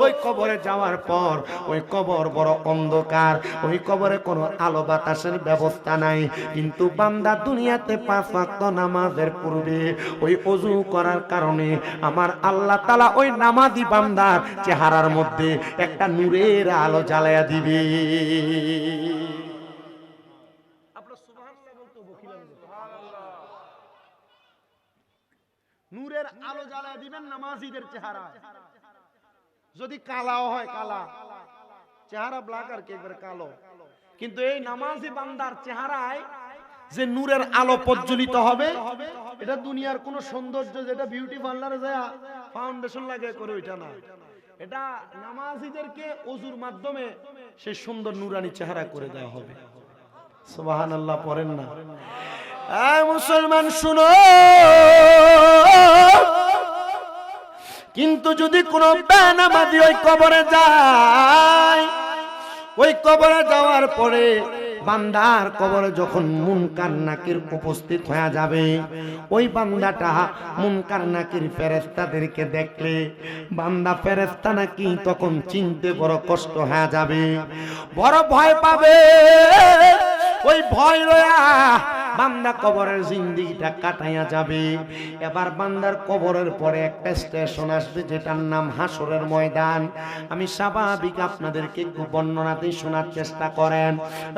ওই কবরে যাওয়ার পর ওই কবর বড় অন্ধকার, ওই কবরে কোনো আলো বাতাসের ব্যবস্থা নাই। কিন্তু বান্দা দুনিয়াতে 5 ওয়াক্ত নামাজের পূর্বে ওই ওযু করার কারণে আমার আল্লাহ তাআলা ওই নামাজি বান্দার চেহারার মধ্যে একটা নূরের আলো জ্বালায়া দিবে। নূরের আলো জ্বালায়া দিবেন নামাজিদের চেহারা। যদি কালাও হয়, কালা চেহারা ব্ল্যাক আর কি একবারে কালো, কিন্তু এই নামাজি বান্দার চেহারায় যে নূরের আলো প্রজ্বলিত হবে, এটা দুনিয়ার কোন সৌন্দর্য যেটা বিউটি পার্লারে যায় ফাউন্ডেশন লাগিয়ে করে ওইটা না, এটা নামাজিদেরকে ওযুর মাধ্যমে সেই সুন্দর নূরানি চেহারা করে দেওয়া হবে। সুবহানাল্লাহ পড়েন না? এই মুসলমান শুনো, কিন্তু যদি কোনো বেনামাজি ওই কবরে যায়, ওই কবরে যাওয়ার পরে বান্দার কবরে যখন মুনকার নাকির উপস্থিত হয়ে যাবে, ওই বান্দাটা মুনকার নাকির ফেরেশতাদেরকে দেখলে বান্দা ফেরেশতা নাকি তখন চিনতে বড় কষ্ট হয়ে যাবে, বড় ভয় পাবে। ওই ভয় লয়া বান্দা কবরের জিন্দেগিটা কাটাইয়া যাবে। এবার বান্দার কবরের পরে একটা স্টেশন আসবে, যেটার নাম হাসরের ময়দান। আমি স্বাভাবিক আপনাদেরকে একটু বর্ণনাতে শোনার চেষ্টা করেন।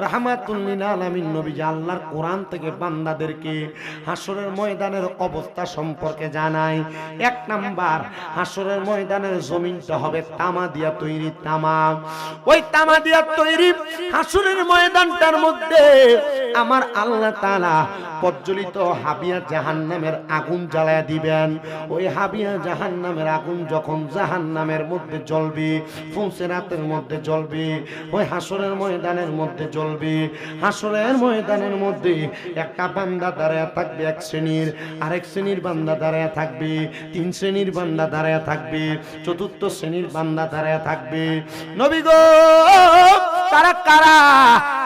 রাহমাতুল লিল আলামিন নবীজি আল্লাহর কোরআন থেকে বান্দাদেরকে হাসরের ময়দানের অবস্থা সম্পর্কে জানায়। 1 নাম্বার, হাসরের ময়দানের জমিনটা হবে তামা দিয়া তৈরি, তামা। ওই তামা দিয়া তৈরি হাসরের ময়দানটার মধ্যে আমার আল্লাহ তাআলা প্রজ্বলিত হাবিয়া জাহান্নামের আগুন জ্বালায়া দিবেন। ওই হাবিয়া জাহান্নামের আগুন যখন জাহান্নামের মধ্যে জ্বলবে, ফুলসিরাতের মধ্যে জ্বলবে, ওই হাসরের ময়দানের মধ্যে জ্বলবে। হাসরের ময়দানের মধ্যে একটা বান্দা দাঁড়ায়া থাকবে 1 শ্রেণীর, আরেক শ্রেণীর বান্দা দাঁড়ায়া থাকবে, 3 শ্রেণীর বান্দা দাঁড়ায়া থাকবে, 4র্থ শ্রেণীর বান্দা দাঁড়ায়া থাকবে। নবী গো, তারা কারা?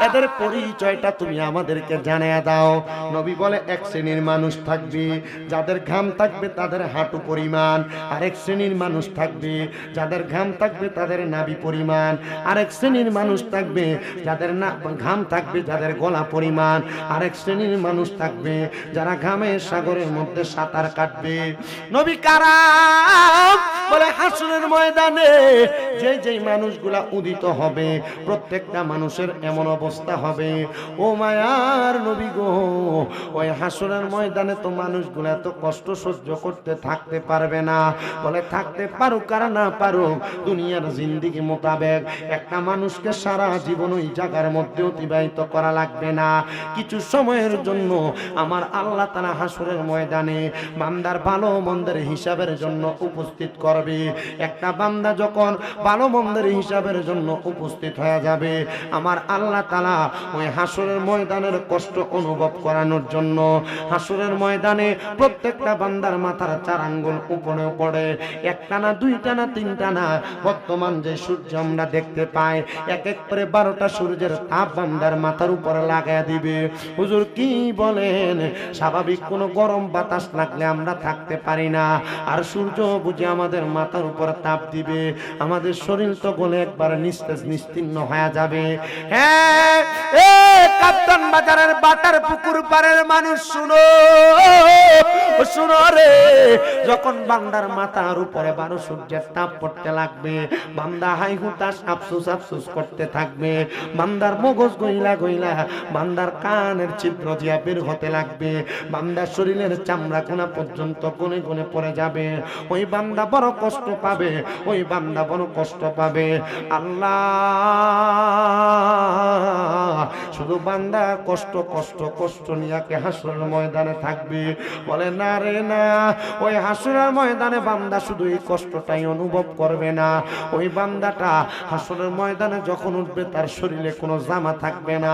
এদের পরিচয়টা তুমি আমাদেরকে জানিয়ে দাও। নবী বলে 1 শ্রেণীর মানুষ থাকবে যাদের ঘাম থাকবে তাদের হাঁটু পরিমাণ, আরেক শ্রেণীর মানুষ থাকবে যাদের ঘাম থাকবে তাদের নাভি পরিমাণ, আরেক শ্রেণীর মানুষ থাকবে যাদের ঘাম থাকবে যাদের গলা পরিমাণ, আরেক শ্রেণীর মানুষ থাকবে যারা ঘামের সাগরের মধ্যে সাঁতার কাটবে। নবী কারা? বলে হাসরের ময়দানে যেই মানুষগুলা উদিত হবে প্রত্যেক প্রত্যেকটা মানুষের এমন অবস্থা হবে। ও মায়ার নবী গো, ওই হাসরের ময়দানে তো মানুষগুলো এত কষ্ট সহ্য করতে থাকতে পারবে না। বলে থাকতে পারুক আর না পারুক, দুনিয়ার জিন্দেগি মোতাবেক একটা মানুষকে সারা জীবন ওই জায়গার মধ্যে অতিবাহিত করা লাগবে না। কিছু সময়ের জন্য আমার আল্লাহ তাআলা হাসরের ময়দানে বান্দার ভালো মন্দের হিসাবের জন্য উপস্থিত করবে। একটা বান্দা যখন ভালো মন্দের হিসাবের জন্য উপস্থিত হয়ে যাবে, আমার আল্লাহ তাআলা ওই হাসরের ময়দানের কষ্ট অনুভব করানোর জন্য হাসরের ময়দানে প্রত্যেকটা বান্দার মাথার 4 আঙ্গুল উপরে পড়ে, একটা না, দুইটা না, তিনটা না, বর্তমান যে সূর্য আমরা দেখতে পাই এক এক করে 12টা সূর্যের তাপ বান্দার মাথার উপরে লাগায় দিবে। হুজুর কি বলেন? স্বাভাবিক কোনো গরম বাতাস লাগলে আমরা থাকতে পারি না, আর সূর্য বুঝে আমাদের মাথার উপর তাপ দিবে, আমাদের শরীর তো গলে একবার নিস্তেজ নিস্তীর্ণ হয়ে যাবে। হ্যাঁ, এ কাপ্তান বাজারের বাটার পুকুর পাড়ের মানুষ শুনো, শুনো রে, যখন বান্দার মাথার উপরে 12 সূর্যের তাপ পড়তে লাগবে, বান্দা হাই হুতাশ আফসোস আফসোস করতে থাকবে, বান্দার মগজ গইলা গইলা বান্দার কানের ছিদ্র দিয়া বের হতে লাগবে, বান্দার শরীরের চামড়া কোনা পর্যন্ত কোণে কোণে পড়ে যাবে। ওই বান্দা বড় কষ্ট পাবে, ওই বান্দা বড় কষ্ট পাবে। আল্লাহ শুধু বান্দা কষ্ট কষ্ট কষ্ট নিয়ে হাসরের ময়দানে থাকবে। বলে না রে না, ওই হাসরের ময়দানে বান্দা শুধু এই কষ্টটাই অনুভব করবে না, ওই বান্দাটা হাসরের ময়দানে যখন উঠবে তার শরীরে কোনো জামা থাকবে না,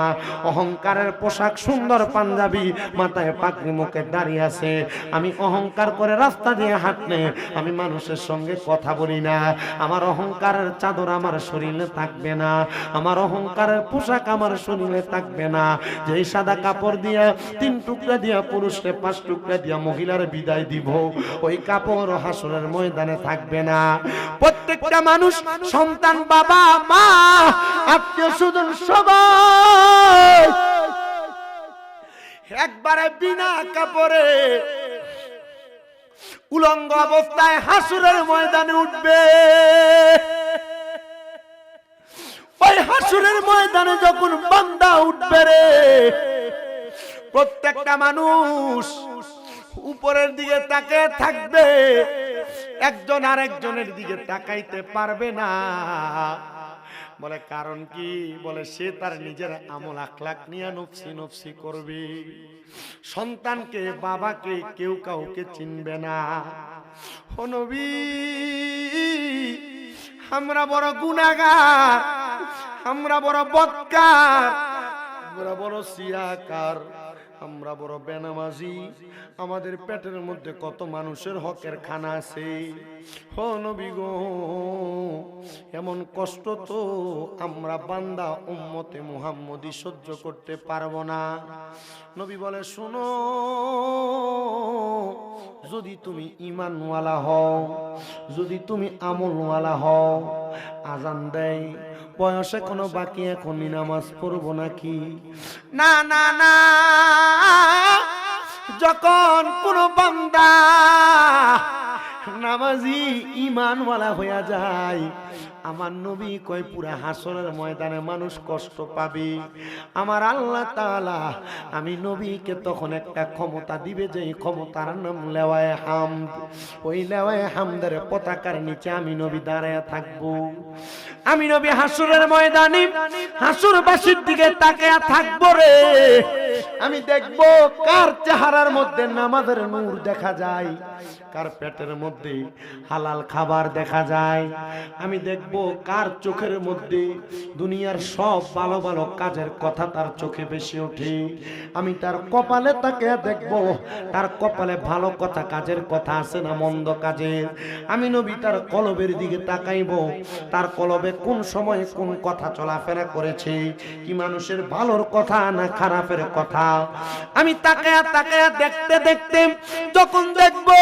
অহংকারের পোশাক, সুন্দর পাঞ্জাবি, মাথায় পাগড়ি, মুখে দাঁড়িয়ে আছে। আমি অহংকার করে রাস্তা দিয়ে হাঁটলে আমি মানুষের সঙ্গে কথা বলি না, আমার অহংকারের চাদর আমার শরীরে থাকবে না, আমার অহংকারের পোশাক আমার শরীরে থাকবে না। যেই সাদা কাপড় দিয়া 3 টুকরা দিয়া পুরুষকে 5 টুকরা দিয়া মহিলার বিদায় দিব, ওই কাপড় হাসরের ময়দানে থাকবে না। প্রত্যেকটা মানুষ, সন্তান, বাবা মা, আত্মীয় স্বজন সবাই একবারে বিনা কাপড়ে উলঙ্গ অবস্থায় হাসরের ময়দানে উঠবে। ওই হাসরের ময়দানে যখন বান্দা উঠবে রে, প্রত্যেকটা মানুষ উপরের দিকে তাকিয়ে থাকবে, একজন আরেকজনের দিকে তাকাইতে পারবে না। বলে কারণ কি? বলে সে তার নিজের আমল আখলাক নিয়ে নফসি নফসি করবে। সন্তানকে, বাবাকে কেউ কাউকে চিনবে না। ও নবী, আমরা বড় গুনাহগার, আমরা বড় বদকার, আমরা বড় সিয়াকার, আমরা বড় বেনামাজি, আমাদের পেটের মধ্যে কত মানুষের হকের খানা আছে। ও নবী গো, এমন কষ্ট তো আমরা বান্দা উম্মতে মুহাম্মদি সহ্য করতে পারবো না। নবী বলে শোনো, যদি তুমি ঈমানওয়ালা হও, যদি তুমি আমলওয়ালা হও, আজান দেয় বয়সে কোনো বাকি, এখনই নামাজ পড়বো নাকি? না না না, যখন কোনো বান্দা নামাজি ঈমানওয়ালা হইয়া যায়, আমার নবী কয় পুরা হাসরের ময়দানে মানুষ কষ্ট পাবে। আমার আল্লাহ তাআলা আমি নবীকে তখন একটা ক্ষমতা দিবে, যে ক্ষমতার নাম লেওয়ায়ে হামদ। ওই লেওয়ায়ে হামদের পতাকার নিচে আমি নবী দাঁড়ায়া থাকবো। আমি নবী হাসরের ময়দানে হাসরবাসীর দিকে তাকিয়ে থাকবো রে। আমি দেখবো কার চেহারার মধ্যে নামাজের নূর দেখা যায়, কার পেটের মধ্যে হালাল খাবার দেখা যায়। আমি দেখবো কার চোখের মধ্যে দুনিয়ার সব ভালো ভালো কাজের কথা তার চোখে বেশি ওঠে। আমি তার কপালে তাকে দেখবো, তার কপালে ভালো কথা, কাজের কথা আছে না মন্দ কাজের। আমি নবী তার কলবের দিকে তাকাইবো, তার কলবে কোন সময়ে কোন কথা চলাফেরা করেছে, কি মানুষের ভালোর কথা না খারাপের কথা। আমি তাকায়া তাকায়া দেখতে দেখতে যখন দেখবো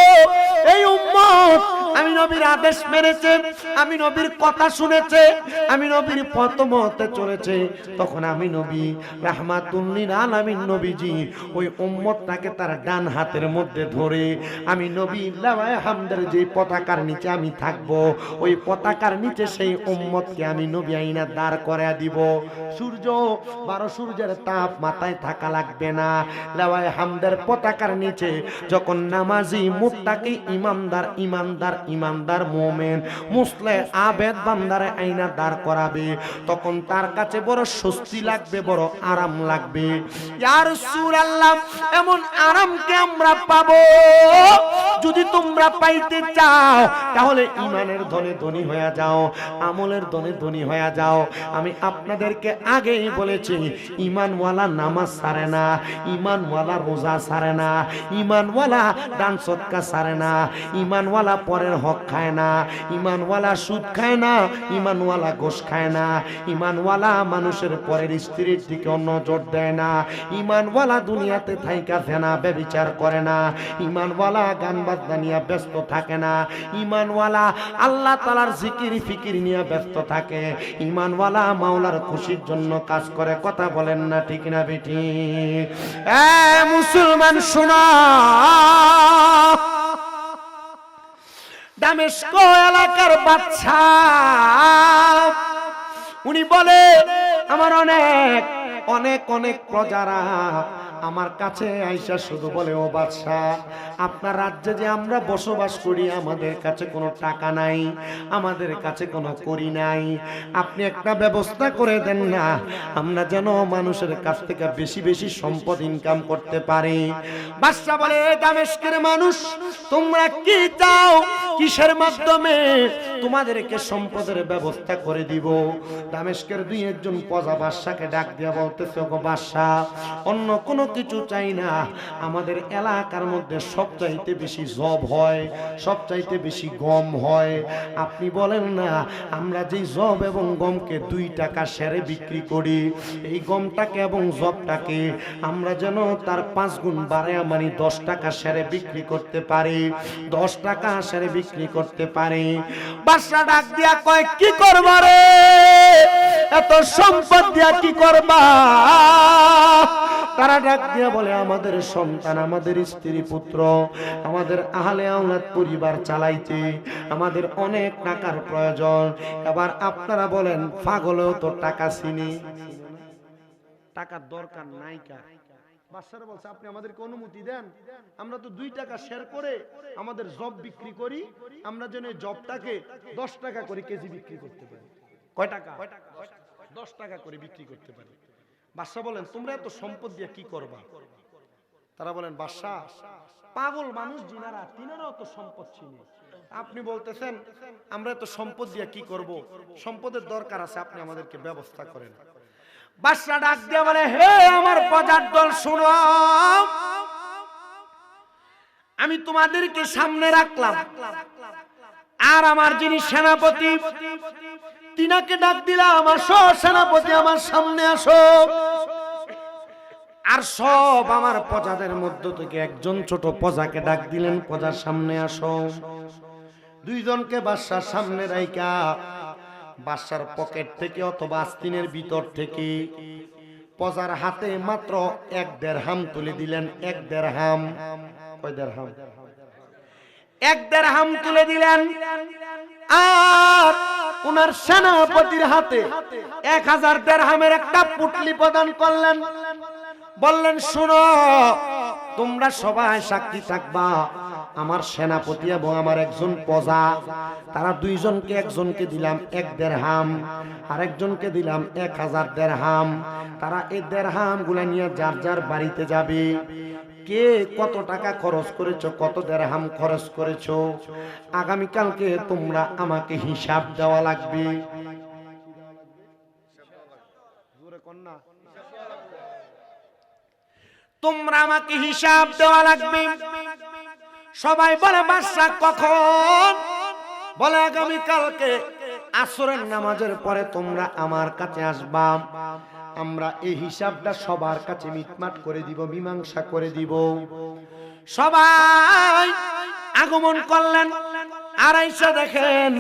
এই উম্মত আমি নবীর আদেশ মেনেছে, আমি নবীর কথা শুনেছে, আমি নবীর পথমতে চলেছে, তখন আমি নবী রাহমাতুল লিল আলামিন নবীজি ওই উম্মতটাকে তার ডান হাতের মধ্যে ধরে আমি নবী লাওয়ায়ে হামদের যে পতাকার নিচে আমি থাকব, ওই পতাকার নিচে সেই উম্মতকে আমি নবী আইনা দাঁড় করায়া দিব। সূর্য 12 সূর্যের তাপ মাথায় থাকা লাগবে না। লাওয়ায়ে হামদের পতাকার নিচে যখন নামাজি মুত্তাকি ইমানদার ইমানদার ইমানদার মুমিন মুসলিম আবেদ বান্দারে আইনা দাঁড় করাবে, তখন তার কাছে বড় স্বস্তি লাগবে, বড় আরাম লাগবে। ইয়া রাসূলুল্লাহ, এমন আরামকে আমরা পাবো যদি তোমরা পাইতে চাও তাহলে ইমানের ধনে ধনী হয়ে যাও, আমলের ধনে ধনী হয়ে যাও। আমি আপনাদেরকে আগেই বলেছি, ইমানওয়ালা নামাজ ছাড়ে না, ইমানওয়ালা রোজা ছাড়ে না, ইমানওয়ালা দান সদকা ছাড়ে না, ইমানওয়ালা পরের হক খায় না, ইমানওয়ালা সুদ খায় না, ইমানওয়ালা ঘুষ খায় না, ইমানওয়ালা মানুষের পরের স্ত্রীর দিকে নজর দেয় না, ইমানওয়ালা দুনিয়াতে থাইকা ফেনা ব্যভিচার করে না, ইমানওয়ালা গান বাজনা নিয়ে ব্যস্ত থাকে না, ইমানওয়ালা আল্লাহ তাআলার জিকির ফিকির নিয়ে ব্যস্ত থাকে, ইমানওয়ালা মাওলার খুশির জন্য কাজ করে। কথা বলেন না ঠিক না বেটি? মুসলমান শোনা, দামেস্ক এলাকার বাদশা উনি বলে, আমার অনেক অনেক অনেক প্রজারা আমার কাছে আইসা শুধু বলে, ও বাদশা, আপনার রাজ্যে যে আমরা বসবাস করি আমাদের কাছে কোনো টাকা নাই, আমাদের কাছে কোনো করি নাই, আপনি একটা ব্যবস্থা করে দেন না, আমরা যেন মানুষের কাছ থেকে বেশি বেশি সম্পদ ইনকাম করতে পারি। বাদশা বলে, দামেস্কের মানুষ, তোমরা কি চাও? কিসের মাধ্যমে তোমাদেরকে সম্পদের ব্যবস্থা করে দিব? দামেস্কের দুই একজন প্রজা বাদশাকে ডাক দিয়া বলতেছে, গো বাদশা, অন্য কোনো কিছু চাই না, আমাদের এলাকার মধ্যে সবচাইতে বেশি জব হয়, সবচাইতে বেশি গম হয়, আপনি বলেন না আমরা যেই জব এবং গমকে 2 টাকা সেরে বিক্রি করি, এই গমটাকে এবং জবটাকে আমরা যেন তার 5 গুণ বাড়ায় মানে 10 টাকা সেরে বিক্রি করতে পারি, 10 টাকা সেরে বিক্রি করতে পারি। বাদশা ডাক দিয়া কয়, কি করবা রে, এত সম্পদ দিয়া কি করবা? তারা ডাক দিয়া বলে, আমাদের সন্তান, আমাদের স্ত্রী পুত্র, আমাদের আহলে আওলাদ পরিবার চালাইতে আমাদের অনেক টাকার প্রয়োজন। এবার আপনারা বলেন, পাগলেও তো টাকা চিনি, টাকার দরকার নাই কার? বাদশারা বলছে, আপনি আমাদেরকে অনুমতি দেন, আমরা তো 2 টাকা শেয়ার করে আমাদের জব বিক্রি করি, আমরা যেন জবটাকে 10 টাকা করে কেজি বিক্রি করতে পারি। কয় টাকা? 10 টাকা করে বিক্রি করতে পারি। বাদশা বলেন, তোমরা এত সম্পদ দিয়ে কি করবা? তারা বলেন, বাদশা, পাগল মানুষ যিনারা, তিনারাও তো সম্পদ চিনে, আপনি বলতেছেন আমরা এত সম্পদ দিয়ে কি করব? সম্পদের দরকার আছে, আপনি আমাদেরকে ব্যবস্থা করেন। বাদশা ডাক দিয়ে বলে, হে আমার প্রজার দল, শুনো, আমি তোমাদেরকে সামনে রাখলাম, আর আমার যিনি সেনাপতি তিনাকে ডাক দিলাম, আসো সেনাপতি আমার সামনে আসো। আর সব আমার প্রজাদের মধ্য থেকে একজন ছোট প্রজাকে ডাক দিলেন, প্রজার সামনে আসো। 2 জনকে বাদশার সামনে রাইকা বাদশার পকেট থেকে অথবা আস্তিনের ভিতর থেকে প্রজার হাতে মাত্র 1 দিরহাম তুলে দিলেন। 1 দিরহাম, কয় দিরহাম? 1 দিরহাম তুলে দিলেন। আর উনার সেনাপতির হাতে 1000 দিরহামের একটা পুটলি প্রদান করলেন। বললেন, শুনো, তোমরা সবাই সাক্ষী থাকবা, আমার সেনাপতি এবং আমার একজন প্রজা, তারা 2 জনকে, একজনকে দিলাম 1 দিরহাম, আর একজনকে দিলাম 1000 দিরহাম। তারা এই দিরহাম গুলা নিয়ে যার যার বাড়িতে যাবে। কে কত টাকা খরচ করেছো, কত দিরহাম খরচ করেছো, আগামীকালকে তোমরা আমাকে হিসাব দেওয়া লাগবে। তোমরা আমাকে হিসাব দেওয়া লাগবে। সবাই বলে, বাদশা কখন? বলে, আগামীকালকে আসরের নামাজের পরে তোমরা আমার কাছে আসবা, আমরা এই হিসাবটা সবার কাছে মিটমাট করে দিব, মীমাংসা করে দিব। সবাই আগমন করলেন। আর আইসা দেখেন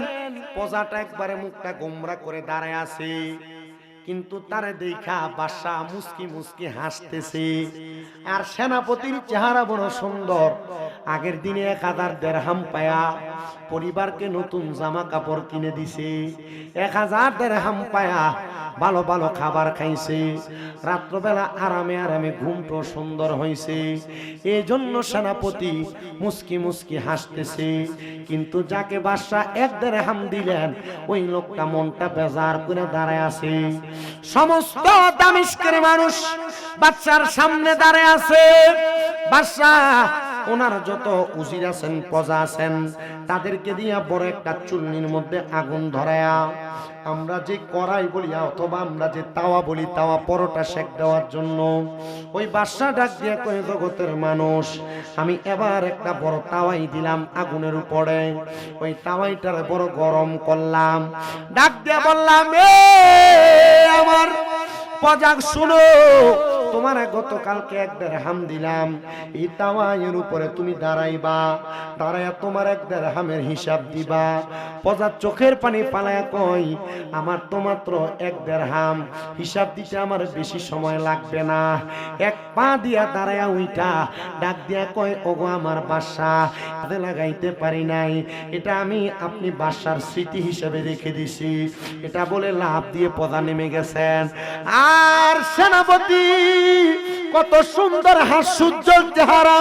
প্রজাটা একবারে মুখটা গোমরা করে দাঁড়ায় আছে, কিন্তু তারে দেখা বাদশা মুস্কি মুস্কি হাসতেছে। আর সেনাপতির চেহারা বড় সুন্দর। আগের দিনে 1000 দিরহাম পায়া পরিবারকে নতুন জামা কাপড় কিনে দিছে, 1000 দিরহাম পায়া ভালো ভালো খাবার খাইছে, রাত্রবেলা আরামে আরামে ঘুমটো সুন্দর হয়েছে। এই জন্য সেনাপতি মুস্কি মুস্কি হাসতেছে। কিন্তু যাকে বাদশা 1 দিরহাম দিলেন ওই লোকটা মনটা বেজার করে দাঁড়ায় আছে। সমস্ত দামিশকের মানুষ বাদশার সামনে দাঁড়ায় আছে। বাদশা ওনার যত উজির আছেন প্রজা আছেন তাদেরকে দিয়া বড় একটা চুল্লির মধ্যে আগুন ধরায়া, আমরা যে কড়াই বলি অথবা আমরা যে তাওয়া বলি, তাওয়া পরোটা সেক দেওয়ার জন্য, ওই বাদশা ডাক দিয়া কয়, জগতের মানুষ আমি এবার একটা বড় তাওয়াই দিলাম আগুনের উপরে, ওই তাওয়াইটার বড় গরম করলাম। ডাক দিয়া বললাম, এ আমার প্রজা শুনো, তোমার গতকালকে 1 দিরহাম দিলাম, এই তাওয়াইয়ের উপরে তুমি দাঁড়াইবা, দাঁড়াইয়া তোমার 1 দিরহামের হিসাব দিবা। প্রজার চোখের পানি পালায়া কই, আমার তো মাত্র 1 দিরহাম, হিসাব দিতে আমার বেশি সময় লাগবে না। 1 পা দিয়া দাঁড়ায়া উইটা ডাক দিয়া কয়, ওগো আমার বাদশা, হাতে লাগাইতে পারি নাই, এটা আমি আপনি বাদশার স্মৃতি হিসেবে রেখে দিছি। এটা বলে লাভ দিয়ে প্রজা নেমে গেছেন। আর সেনাপতি কত সুন্দর হাস্যোজ্জ্বল চেহারা,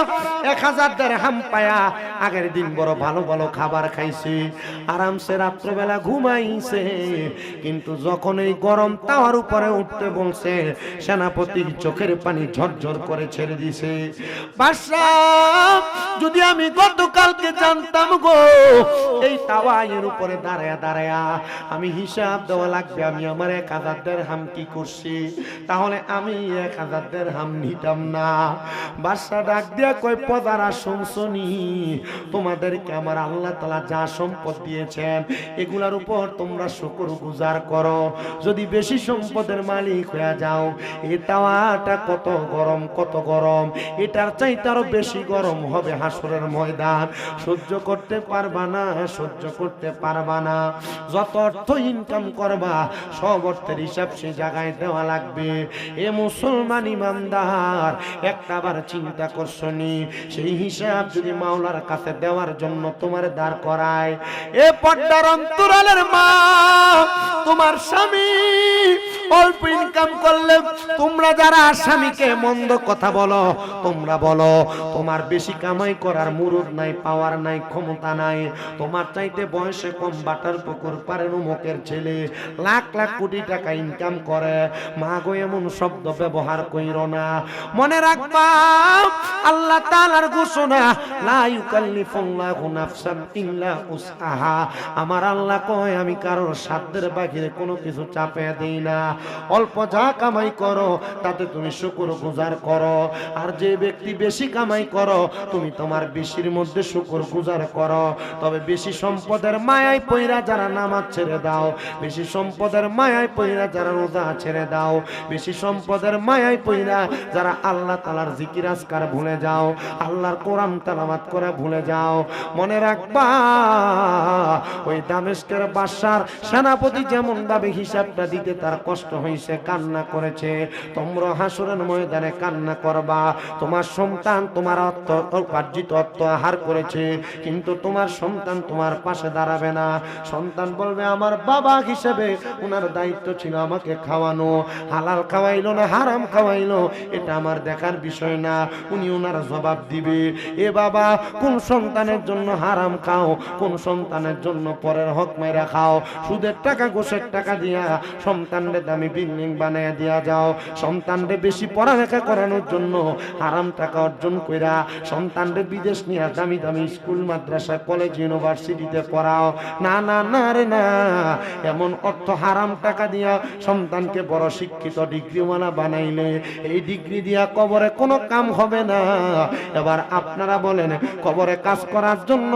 1000 দিরহাম পায়া আগের দিন বড় ভালো ভালো খাবার খাইছে, আরামসে রাত্রবেলা ঘুমাইছে। কিন্তু যখন এই গরম তাওয়ার উপরে উঠতে বলছে, সেনাপতির চোখের পানি ঝরঝর করে ছেড়ে দিছে। বাদশা, যদি আমি গতকালকে জানতাম গো এই তাওয়াইয়ের উপরে দাঁড়ায়া দাঁড়ায়া আমি হিসাব দেওয়া লাগবে, আমি আমার 1000 দিরহাম কি করছি, তাহলে আমি 1000 দিরহাম নিতাম না। বাদশা ডাক দিয়া কয়, প্রজারা শুনছনি, তোমাদেরকে আমার আল্লাহ তাআলা যা সম্পদ দিয়েছেন এগুলার উপর তোমরা শুকর গুজার করো। যদি বেশি সম্পদের মালিক হয়ে যাও, এই তাওয়াটা কত গরম কত গরম, এটার চাইতে আরো বেশি গরম হবে হাসরের ময়দান, সহ্য করতে পারবা না, সহ্য করতে পারবা না। যত অর্থ ইনকাম করবা সব অর্থের হিসাব সে জায়গায় দেওয়া লাগবে। এ মুসলমান ইমানদার, একটাবার চিন্তা করছনি, সেই হিসাব যদি মাওলার কাছে দেওয়ার জন্য তোমার দাঁড় করায়, এ পর্দার অন্তরালের মা, তোমার স্বামী অল্প ইনকাম করলে তোমরা যারা স্বামীকে মন্দ কথা বলো, তোমরা বলো তোমার বেশি কামাই করার মুরুদ নাই, পাওয়ার নাই, ক্ষমতা নাই, তোমার চাইতে বয়সে কম বাটার পুকুর পারেন অমুকের ছেলে লাখ লাখ কোটি টাকা ইনকাম করে, মা গো এমন শব্দ ব্যবহার কইরো না। মনে রাখবা আল্লাহ তাআলার ঘোষণা, লা ইউকাল্লিফুল্লাহু নাফসান ইল্লা উসআহা, আমার আল্লাহ কয় আমি কারোর সাধ্যের বাহিরে কোনো কিছু চাপে দেই না। অল্প যা কামাই করো তাতে তুমি শুকর গুজার করো, আর যে ব্যক্তি বেশি কামাই করো তুমি তোমার বেশির মধ্যে শুকর গুজার করো। তবে বেশি সম্পদের মায়ায় পইরা যারা নামাজ ছেড়ে দাও, বেশি সম্পদের মায়ায় পইরা যারা রোজা ছেড়ে দাও, বেশি সম্পদের মায়ায় পইরা যারা আল্লাহ তাআলার জিকির আজকার ভুলে যাও, আল্লাহর কোরআন তেলাওয়াত করে ভুলে যাও, মনে রাখবা ওই দামেস্কের বাদশার সেনাপতি যেমন ভাবে হিসাবটা দিতে তার কষ্ট হয়েছে, কান্না করেছে, তোমরা হাসরের ময়দানে কান্না করবা। তোমার সন্তান তোমার অর্থ উপার্জিত অর্থ আহার করেছে, কিন্তু তোমার সন্তান তোমার পাশে দাঁড়াবে না। সন্তান বলবে আমার বাবা হিসেবে ওনার দায়িত্ব ছিল আমাকে খাওয়ানো, হালাল খাওয়াইলো না হারাম খাওয়াইলো এটা আমার দেখার বিষয় না, উনি ওনার জবাব দিবে। এ বাবা, কোন সন্তানের জন্য হারাম খাও, কোন সন্তানের জন্য পরের হক মেরা খাও, সুদের টাকা ঘুষের টাকা দিয়া সন্তানদের দামি বিল্ডিং বানায় দিয়া যাও, সন্তানদের বেশি পড়ালেখা করানোর জন্য হারাম টাকা অর্জন কইরা সন্তানদের বিদেশ নিয়ে দামি দামি স্কুল মাদ্রাসা কলেজ ইউনিভার্সিটিতে পড়াও। না না না রে না, এমন অর্থ হারাম টাকা দিয়া সন্তানকে বড় শিক্ষিত ডিগ্রিওয়ালা বানাইলে এই ডিগ্রি দিয়া কবরে কোনো কাম হবে না। এবার আপনারা বলেন, কবরে কাজ করার জন্য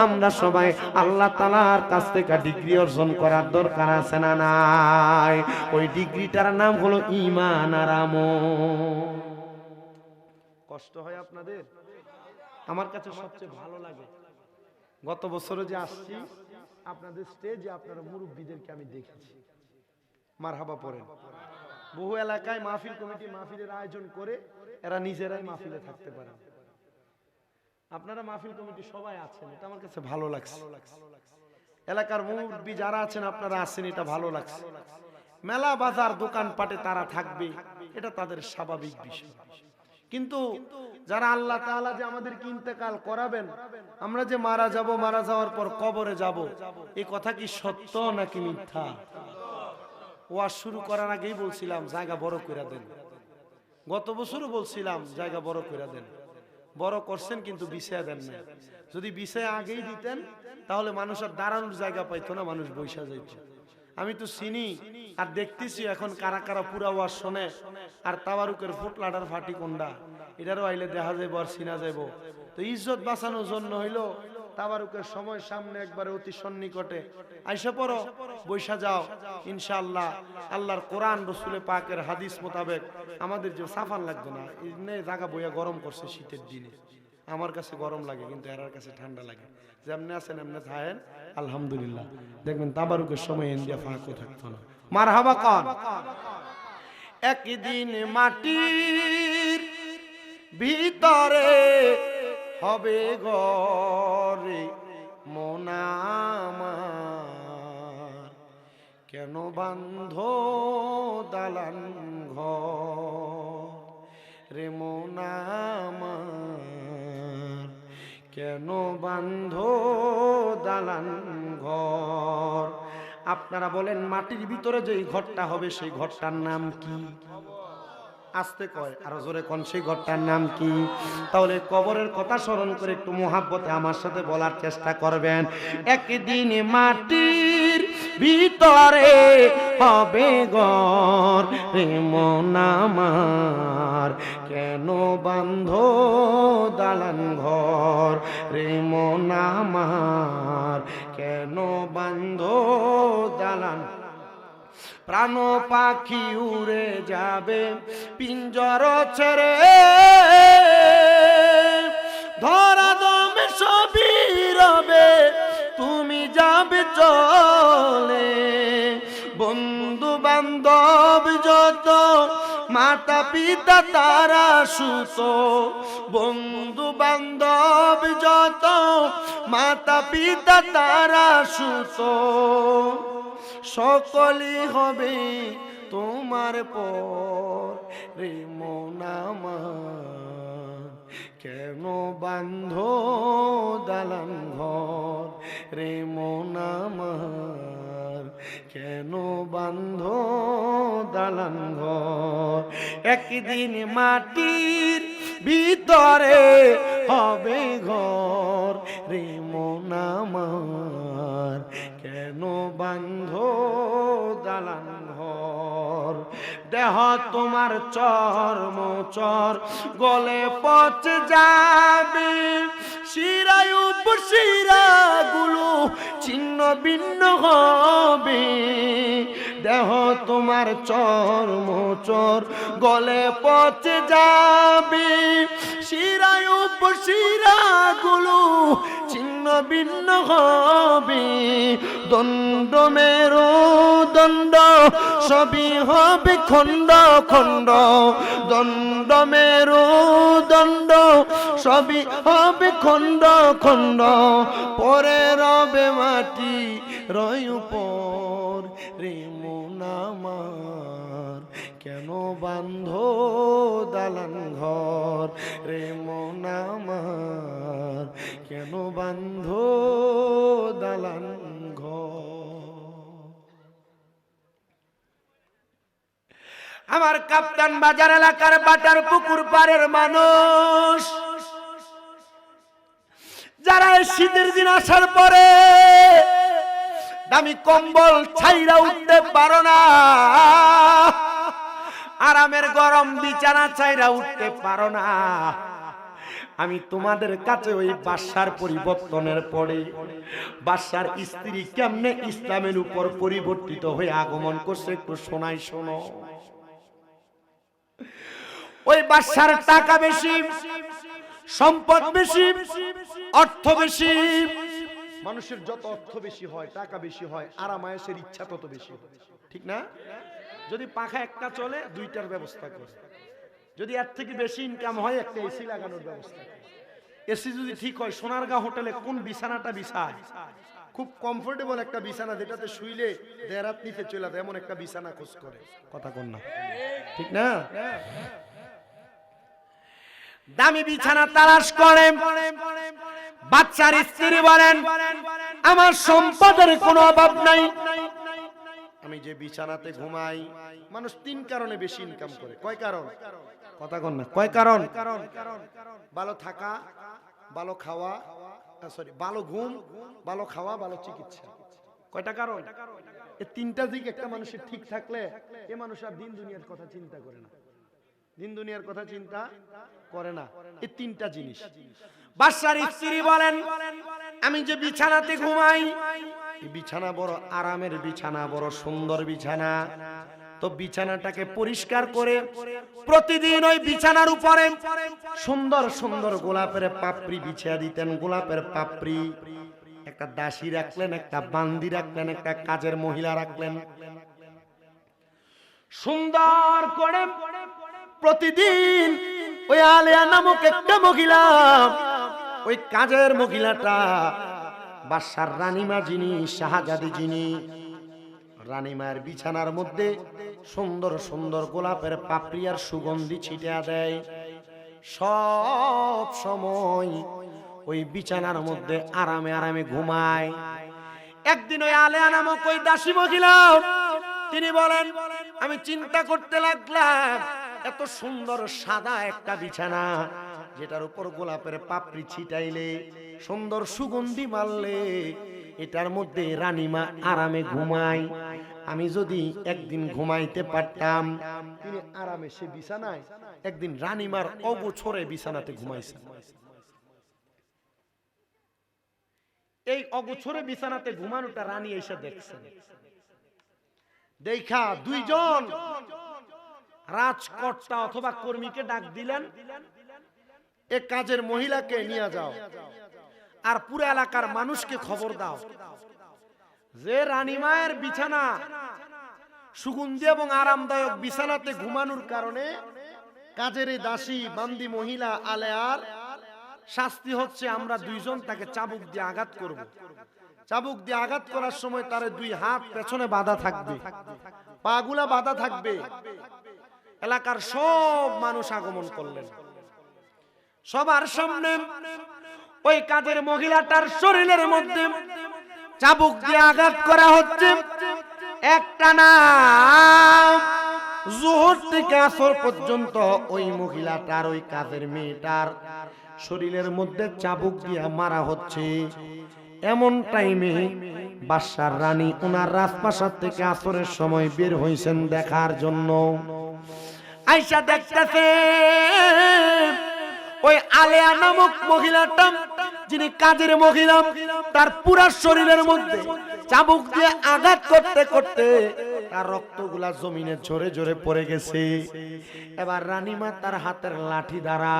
আমরা সবাই আল্লাহ তাআলার কাছ থেকে ডিগ্রি অর্জন করার দরকার আছে না নাই? ওই ডিগ্রিটার নাম হলো ঈমান আর আমল। কষ্ট হয় আপনাদের? আমার কাছে সবচেয়ে ভালো লাগে গত বছরে যে আসছি আপনাদের স্টেজে আপনারা মুরব্বীদেরকে আমি দেখেছি, মারহাবা পড়েন। বহু এলাকায় মাহফিল কমিটি মাহফিলের আয়োজন করে এরা নিজেরাই মাহফিলে থাকতে পারে। আপনারা মাহফিল কমিটি সবাই আছেন, এটা আমার কাছে ভালো লাগছে। এলাকার মুরব্বী যারা আছেন আপনারা আছেন, এটা ভালো লাগছে। মেলা বাজার দোকানপাটে তারা থাকবে, এটা তাদের স্বাভাবিক বিষয়। কিন্তু যারা আল্লাহ তাআলা যে আমাদেরকে ইন্তেকাল করাবেন, আমরা যে মারা যাব, মারা যাওয়ার পর কবরে যাব, এই কথা কি সত্য নাকি মিথ্যা? ওয়াজ শুরু করার আগেই বলছিলাম জায়গা বড় করে দেন। গত বছরও বলছিলাম জায়গা বড় করে দেন। বড় করছেন কিন্তু বিছায়া দেন না। যদি বিছায়া আগেই দিতেন তাহলে মানুষ আর দাঁড়ানোর জায়গা পাইতো না, মানুষ বৈশা যাইত। আমি তো চিনি আর দেখতেছি এখন কারা কারা পুরা ওয়াজ শোনে, আর তাবারুকের ফুটলাটার ফাটি কোনটা এটারও আইলে দেখা যাইব আর চিনা যাইব। তো ইজ্জত বাঁচানোর জন্য হইলো তাবারুকের সময় সামনে একবারে অতি সন্নিকটে আইসা পড়ো, বৈশা যাও। ইনশাআল্লাহ আল্লাহর কোরআন রসুলে পাকের হাদিস মোতাবেক আমাদের যে সাফান লাগবে না, এমনি জায়গা বইয়া গরম করছে শীতের দিনে। আমার কাছে গরম লাগে কিন্তু এরার কাছে ঠান্ডা লাগে। যেমনি আছেন এমনি থাকেন, আলহামদুলিল্লাহ। দেখবেন তাবারুকের সময় ইন্ডিয়া ফাঁকও থাকতো না। মারহাবা কন। একদিন মাটির ভিতরে হবে ঘরে মন আমার, কেন বান্ধ দালান ঘর রে মন আমার, কেন বান্ধ দালান ঘর। আপনারা বলেন মাটির ভিতরে যে ঘরটা হবে সেই ঘরটার নাম কি? আসতে কয় আরো জোরে কোন, সেই ঘরটার নাম কি? তাহলে কবরের কথা স্মরণ করে একটু মোহাব্বতে আমার সাথে বলার চেষ্টা করবেন। একদিন মাটির ভিতরে হবে ঘর রে মন আমার, কেন বান্ধ দালান ঘর রে মন আমার, কেন বান্ধ দালান। প্রাণ পাখি উড়ে যাবে পিঞ্জর ছেড়ে, ধরা দমে সবই রবে তুমি যাবে চলে। বন্ধু বান্ধব যত মাতা পিতা তারা সুত, বন্ধু বান্ধব যত মাতা পিতা তারা সুত, সকলই হবে তোমার পর রে মন আমার, কেন বান্ধ দালান ঘর রে মন আমার, কেন বান্ধ দালান ঘর। একদিন মাটির ভিতরে হবে ঘর রে মন আমার, কেন বান্ধ দালান ঘর। দেহ তোমার চর্ম চর গলে পচে যাবে, শিরায় উপশিরা গুলো ছিন্ন ভিন্ন হবে। দেহ তোমার চর্ম চর গলে পচে যাবে, শিরায় উপশিরা গুলো ছিন্ন ভিন্ন হবে। দণ্ড মেরু দণ্ড সবই হবে খণ্ড খণ্ড, দণ্ড মেরু দণ্ড সবই হবে খণ্ড খণ্ড। পরে রবে মাটি রয় উপর রে মন আমার, কেন বান্ধ দালান ঘর রে মন আমার, কেন বান্ধ দালান ঘর। আমার কাপ্তান বাজার এলাকার বাটার পুকুর পাড়ের মানুষ যারা শীতের দিন আসার পরে দামি কম্বল ছাইরা উঠতে পারো না, আরামের গরম বিছানা ছাইরা উঠতে পারো না, আমি তোমাদের কাছে ওই বাদশার পরিবর্তনের পরে বাদশার স্ত্রী কেমনে ইসলামের উপর পরিবর্তিত হয়ে আগমন করছে একটু শোনাই শোনো। ওই বাদশার টাকা বেশি, সম্পদ বেশি, অর্থ বেশি, মানুষের যত অর্থ বেশি হয়, টাকা বেশি হয়, আরাম আয়েশের ইচ্ছা তত বেশি হয়, ঠিক না? যদি পাখা একটা চলে দুইটার ব্যবস্থা করে, যদি এর থেকে বেশি ইনকাম হয় একটা এসি লাগানোর ব্যবস্থা করে। এসি যদি ঠিক হয়, সোনারগাঁ হোটেলে কোন বিছানাটা বিছায়, খুব কমফোর্টেবল একটা বিছানা যেটাতে শুইলে দেরাত নিতে চলে যায়, এমন একটা বিছানা খোঁজ করে, কথা কন না, ঠিক না? দামি বিছানা তালাশ করে, বাচ্চার স্ত্রী বলেন আমার সম্পদের কোনো অভাব নাই, আমি যে বিছানাতে ঘুমাই। মানুষ তিন কারণে বেশি ইনকাম করে। কয় কারণ? কথা কন না, কয় কারণ? ভালো থাকা, ভালো খাওয়া, ভালো ঘুম, ভালো খাওয়া, ভালো চিকিৎসা। কয়টা কারণ? এই তিনটা দিক একটা মানুষের ঠিক থাকলে এ মানুষ আর দিন দুনিয়ার কথা চিন্তা করে না, দিন দুনিয়ার কথা চিন্তা করে না। এই তিনটা জিনিস। বাদশার স্ত্রী বলেন আমি যে বিছানাতে ঘুমাই, এই বিছানা বড় আরামের বিছানা, বড় সুন্দর বিছানা, তো বিছানাটাকে পরিষ্কার করে প্রতিদিন ওই বিছানার উপরে সুন্দর সুন্দর গোলাপের পাপড়ি বিছিয়ে দিতেন। গোলাপের পাপড়ি, একটা দাসী রাখলেন, একটা বান্দি রাখলেন, একটা কাজের মহিলা রাখলেন। সুন্দর করে প্রতিদিন ওই আলেয়া নামক একটা মহিলা, ওই কাজের মহিলাটা বাদশার রানীমা যিনি, শাহজাদি যিনি, রানীমার বিছানার মধ্যে সুন্দর সুন্দর গোলাপের পাপড়ি আর সুগন্ধি ছিটিয়ে দেয়। সব সময় ওই বিছানার মধ্যে আরামে আরামে ঘুমায়। একদিন ওই আলেয়া নামক ওই দাসী মহিলা তিনি বলেন আমি চিন্তা করতে লাগলাম, এত সুন্দর সাদা একটা বিছানা যেটার উপর গোলাপের পাপড়ি ছিটাইলে, সুন্দর সুগন্ধি মারলে, এটার মধ্যে রানীমা আরামে ঘুমায়। আমি যদি একদিন ঘুমাইতে পারতাম। তিনি আরামে সে বিছানায় একদিন রানীমার অগোছরে বিছানাতে ঘুমাইছে। এই অগোছরে বিছানাতে ঘুমানোটা রানী এসে দেখছেন। দেখা দুইজন রাজকর্তা অথবা কর্মীকে ডাক দিলেন, এ কাজের মহিলাকে নিয়ে যাও আর পুরো এলাকার মানুষকে খবর দাও যে রানীমায়ের বিছানা সুগন্ধি এবং আরামদায়ক বিছানাতে ঘুমানোর কারণে কাজের এই দাসী বান্দি মহিলা আলেয়ার শাস্তি হচ্ছে আমরা দুইজন তাকে চাবুক দিয়ে আঘাত করব। চাবুক দিয়ে আঘাত করার সময় তার দুই হাত পেছনে বাঁধা থাকবে, পাগুলা বাঁধা থাকবে। এলাকার সব মানুষ আগমন করলেন। সবার সামনে ওই কাজের মহিলাটার শরীরের মধ্যে চাবুক দিয়ে আঘাত করা হচ্ছে। একটা না যোহর থেকে আসর পর্যন্ত ওই মহিলাটার, ওই কাজের মেয়েটার শরীরের মধ্যে চাবুক দিয়ে মারা হচ্ছে। এমন টাইমে বাদশার রানী ওনার রাজপ্রাসাদ থেকে আসরের সময় বের হয়েছেন দেখার জন্য। আয়সা দেখতেছে ওই আলেয়া নামক মহিলাটা যিনি কাজের মহিলা, তার পুরা শরীরের মধ্যে চাবুক দিয়ে আঘাত করতে করতে তার রক্তগুলা জমিনে ঝরে ঝরে পড়ে গেছে। এবার রানীমা তার হাতের লাঠি দ্বারা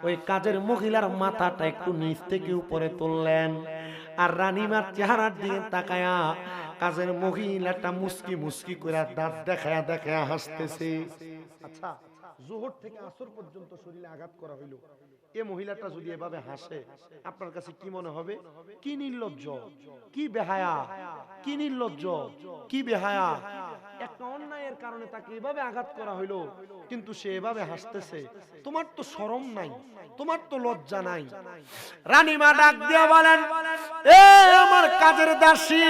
ওই কাজের মহিলার মাথাটা একটু নিচ থেকে উপরে তুললেন। আর রানীমার চেহারার দিকে তাকায়া কাজের মহিলাটা মুস্কি মুস্কি করে দাঁত দেখায়া দেখায়া হাসতেছে। আচ্ছা, যোহর থেকে আসর পর্যন্ত শরীরে আঘাত করা হইল, এই মহিলাটা যদি এভাবে হাসে আপনার কাছে কি মনে হবে? কি নির্লজ্জ, কি বেহায়া, কি নির্লজ্জ, কি বেহায়া। একটা অন্যায়ের কারণে তাকে এভাবে আঘাত করা হইলো, কিন্তু সে এভাবে হাসতেছে। তোমার তো শরম নাই, তোমার তো লজ্জা নাই। রানীমা ডাক দিয়া বলেন, এ আমার কাজের দাসী,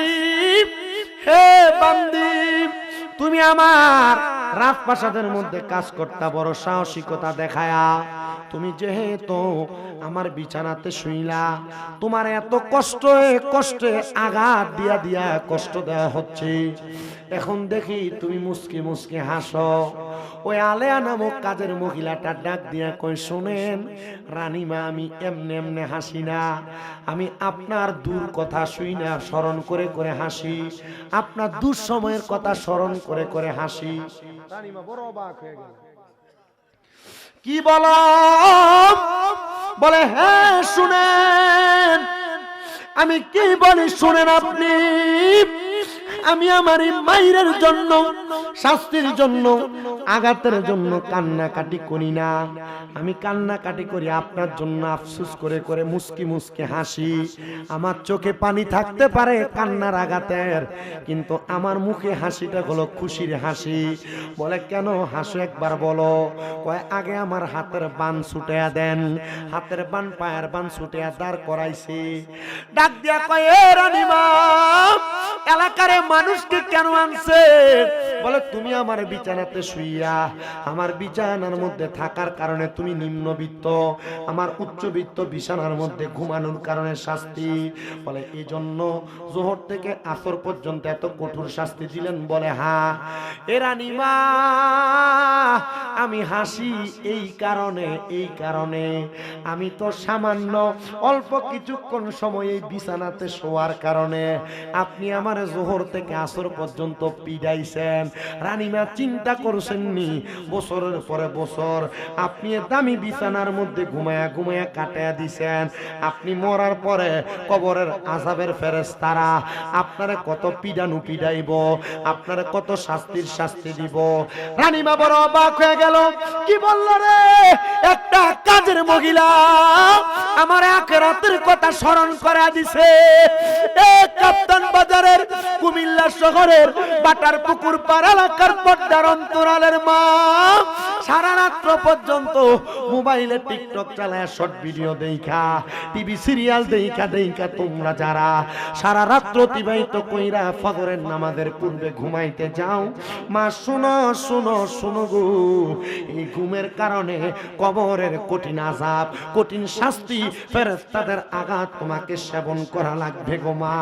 হে বান্দি, তুমি আমার রাজপ্রাসাদের মধ্যে কাজ করতে বড় সাহসিকতা দেখায়া তুমি যেহেতু আমার বিছানাতে শুইলা, তোমার এত কষ্টে আঘাত দিয়া দিয়া কষ্ট দেওয়া হচ্ছে, এখন দেখি তুমি মুস্কি মুস্কি হাসো। ওই আলেয়া নামক কাজের মহিলাটা ডাক দিয়া কই, শোনেন রানীমা, আমি এমনে এমনে হাসি না, আমি আপনার দূর কথা শুই না স্মরণ করে করে হাসি, আপনার দুঃসময়ের কথা স্মরণ করে করে হাসি। রানীমা বড় অবাক হয়ে গেল। কি বলো? বলে হ্যাঁ শুনেন, আমি কি বলি শুনেন আপনি, আমি আমার এই মায়ের জন্য, শাস্তির জন্য, আঘাতের জন্য কান্নাকাটি করি না। আমি কান্নাকাটি করি আপনার জন্য, আফসোস করে করে মুস্কি মুস্কি হাসি। আমার চোখে পানি থাকতে পারে কান্নার আঘাতের, কিন্তু আমার মুখে হাসিটা হলো খুশির হাসি। বলে কেন হাসো একবার বলো? কয় আগে আমার হাতের বান ছুটিয়া দেন। হাতের বান পায়ের বান ছুটিয়া দাঁড় করাইছি। ডাক দিয়া কয় এ রানীমা, এলাকার মানুষকে কেন আনছে? বলে তুমি আমার বিছানাতে শুইয়া, আমার বিছানার মধ্যে থাকার কারণে তুমি নিম্নবিত্ত, আমার উচ্চবিত্ত বিছানার মধ্যে ঘুমানোর কারণে শাস্তি। বলে এই জন্য জোহর থেকে আসর পর্যন্ত এত কঠোর শাস্তি দিলেন? বলে হ্যাঁ। এ রানীমা, আমি হাসি এই কারণে, এই কারণে আমি তো সামান্য অল্প কিছুক্ষণ সময় এই বিছানাতে শোয়ার কারণে আপনি আমার জোহর থেকে আসর পর্যন্ত পিডাইছেন। রানীমা চিন্তা করছেননি বছরের পরে বছর আপনি দামি বিছানার মধ্যে ঘুমায়া ঘুমায়া কাটায়া দিছেন। আপনি মরার পরে কবরের আযাবের ফেরেশতারা আপনারে কত পিডানু পিডাইব, আপনারে কত শাস্তির শাস্তি দিব। রানীমা বড় অবাক হয়ে গেল। কি বললো রে? একটা কাজের মহিলা আমার আখিরাতের কথা স্মরণ করে দিছে। কাপ্তান বাজারের, কুমিল্লা শহরের বাটার পুকুর পাড় এলাকার পর্দার অন্তরালের মা সারা রাত্র পর্যন্ত মোবাইলে টিকটক চালায়, শর্ট ভিডিও দেখা, টিভি সিরিয়াল দেখা দেখা তোমরা যারা সারা রাত্র অতিবাহিত কইরা ফজরের নামাজের পূর্বে ঘুমাইতে যাও, মা শুনো শুনো শুনো গো, এই ঘুমের কারণে কবরের কঠিন আযাব, কঠিন শাস্তি, ফেরেশতাদের আঘাত তোমাকে সেবন করা লাগবে গো মা।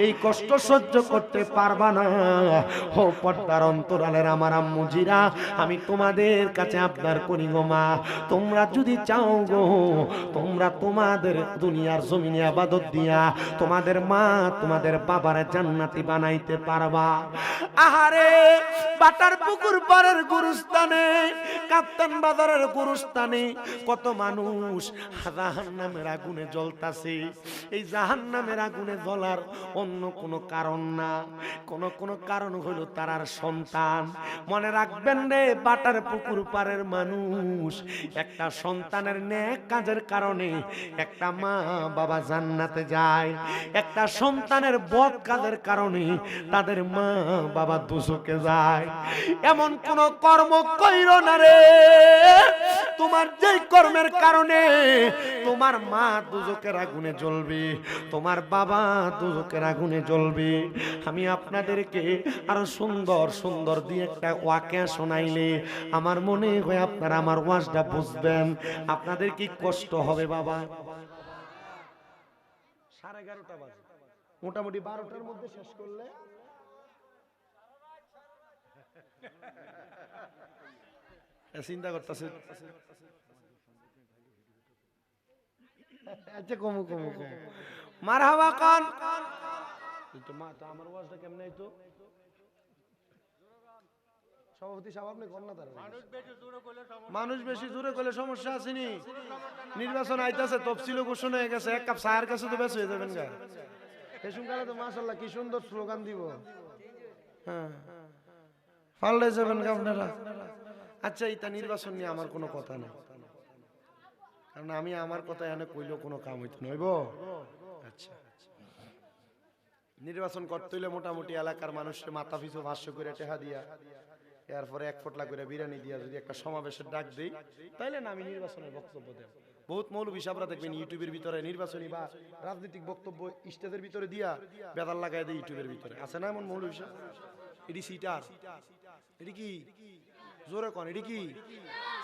এই কষ্ট সহ্য করতে পারবা না। ও পর্দার অন্তরালের আমার আম্মুজিরা, আমি তোমাদের কাছে আবদার করি গো মা, তোমরা যদি চাও গো, তোমরা তোমাদের দুনিয়ার জমিনে ইবাদত দিয়া তোমাদের মা তোমাদের বাবার জান্নাতি বানাইতে পারবা। আহারে বাটার পুকুর পাড়ের গুরুস্থানে, কাপ্তান বাজারের গুরুস্থানে কত মানুষ জাহান্নামের আগুনে জ্বলতাছে। এই জাহান্নামের আগুনে জ্বলার অন্য কোনো কারণ না, কোনো কারণ হলো তারার সন্তান। মনে রাখবেন রে বাটার পুকুর পাড়ের মানুষ, একটা সন্তানের নেক কাজের কারণে একটা মা বাবা জান্নাতে যায়, একটা সন্তানের বদ কাজের কারণে তাদের মা বাবা দোজখে যায়। এমন কোন কর্ম কইরো না রে, তোমার যেই কর্মের কারণে তোমার মা দোজখের আগুনে জ্বলবে, তোমার বাবা দোজখের আগুনে জ্বলবে। আমি আপনাদেরকে আরো সুন্দর সুন্দর দিয়ে একটা ওয়াকিয়া শোনাইলে আমার মনে হয় আপনারা আমার ওয়াজটা বুঝবেন। আপনাদের কি কষ্ট হবে বাবা? 11:30 বাজে, মোটামুটি 12টার মধ্যে শেষ করলে চিন্তা করতেছে। আচ্ছা কমু কমু কমু মারহাবা খান। আমার ওয়াজটা কেমনে হইতো? সভাপতি সাহেব আপনি কোন না, মানুষ বেশি জোরে করলে সমস্যা আসেনি। নির্বাচন আইতাছে, তফসিল ঘোষণা হয়ে গেছে, এক কাপ চায়ের কাছে তো বেশ হয়ে যাবেন গা। এসুনকালে তো মাশাআল্লাহ কি সুন্দর স্লোগান দিব, হ্যাঁ পাল্টে যাবেন গা আপনারা। আচ্ছা এটা নির্বাচন নিয়ে আমার কোনো কথা নেই, কারণ আমি আমার কথা এনে কইলেও কোনো কাম হইতো নইব। আচ্ছা নির্বাচন করতে হইলে মোটামুটি এলাকার মানুষের মাথা পিছু 500 করে টাকা দিয়া, এরপরে 1 ফটলা করে বিরিয়ানি দিয়া যদি একটা সমাবেশের ডাক দেই, তাইলে না আমি নির্বাচনের বক্তব্য দেব। বহুত মৌলবী সাহেবরা দেখবেন ইউটিউবের ভিতরে নির্বাচনী বা রাজনৈতিক বক্তব্য স্টেজের ভিতরে দিয়া বেদাল লাগাই দেয় ইউটিউবের ভিতরে, আছে না এমন মৌলবী সাহেব? এটি সিটার, এটি কি জোরে কোন, এটি কি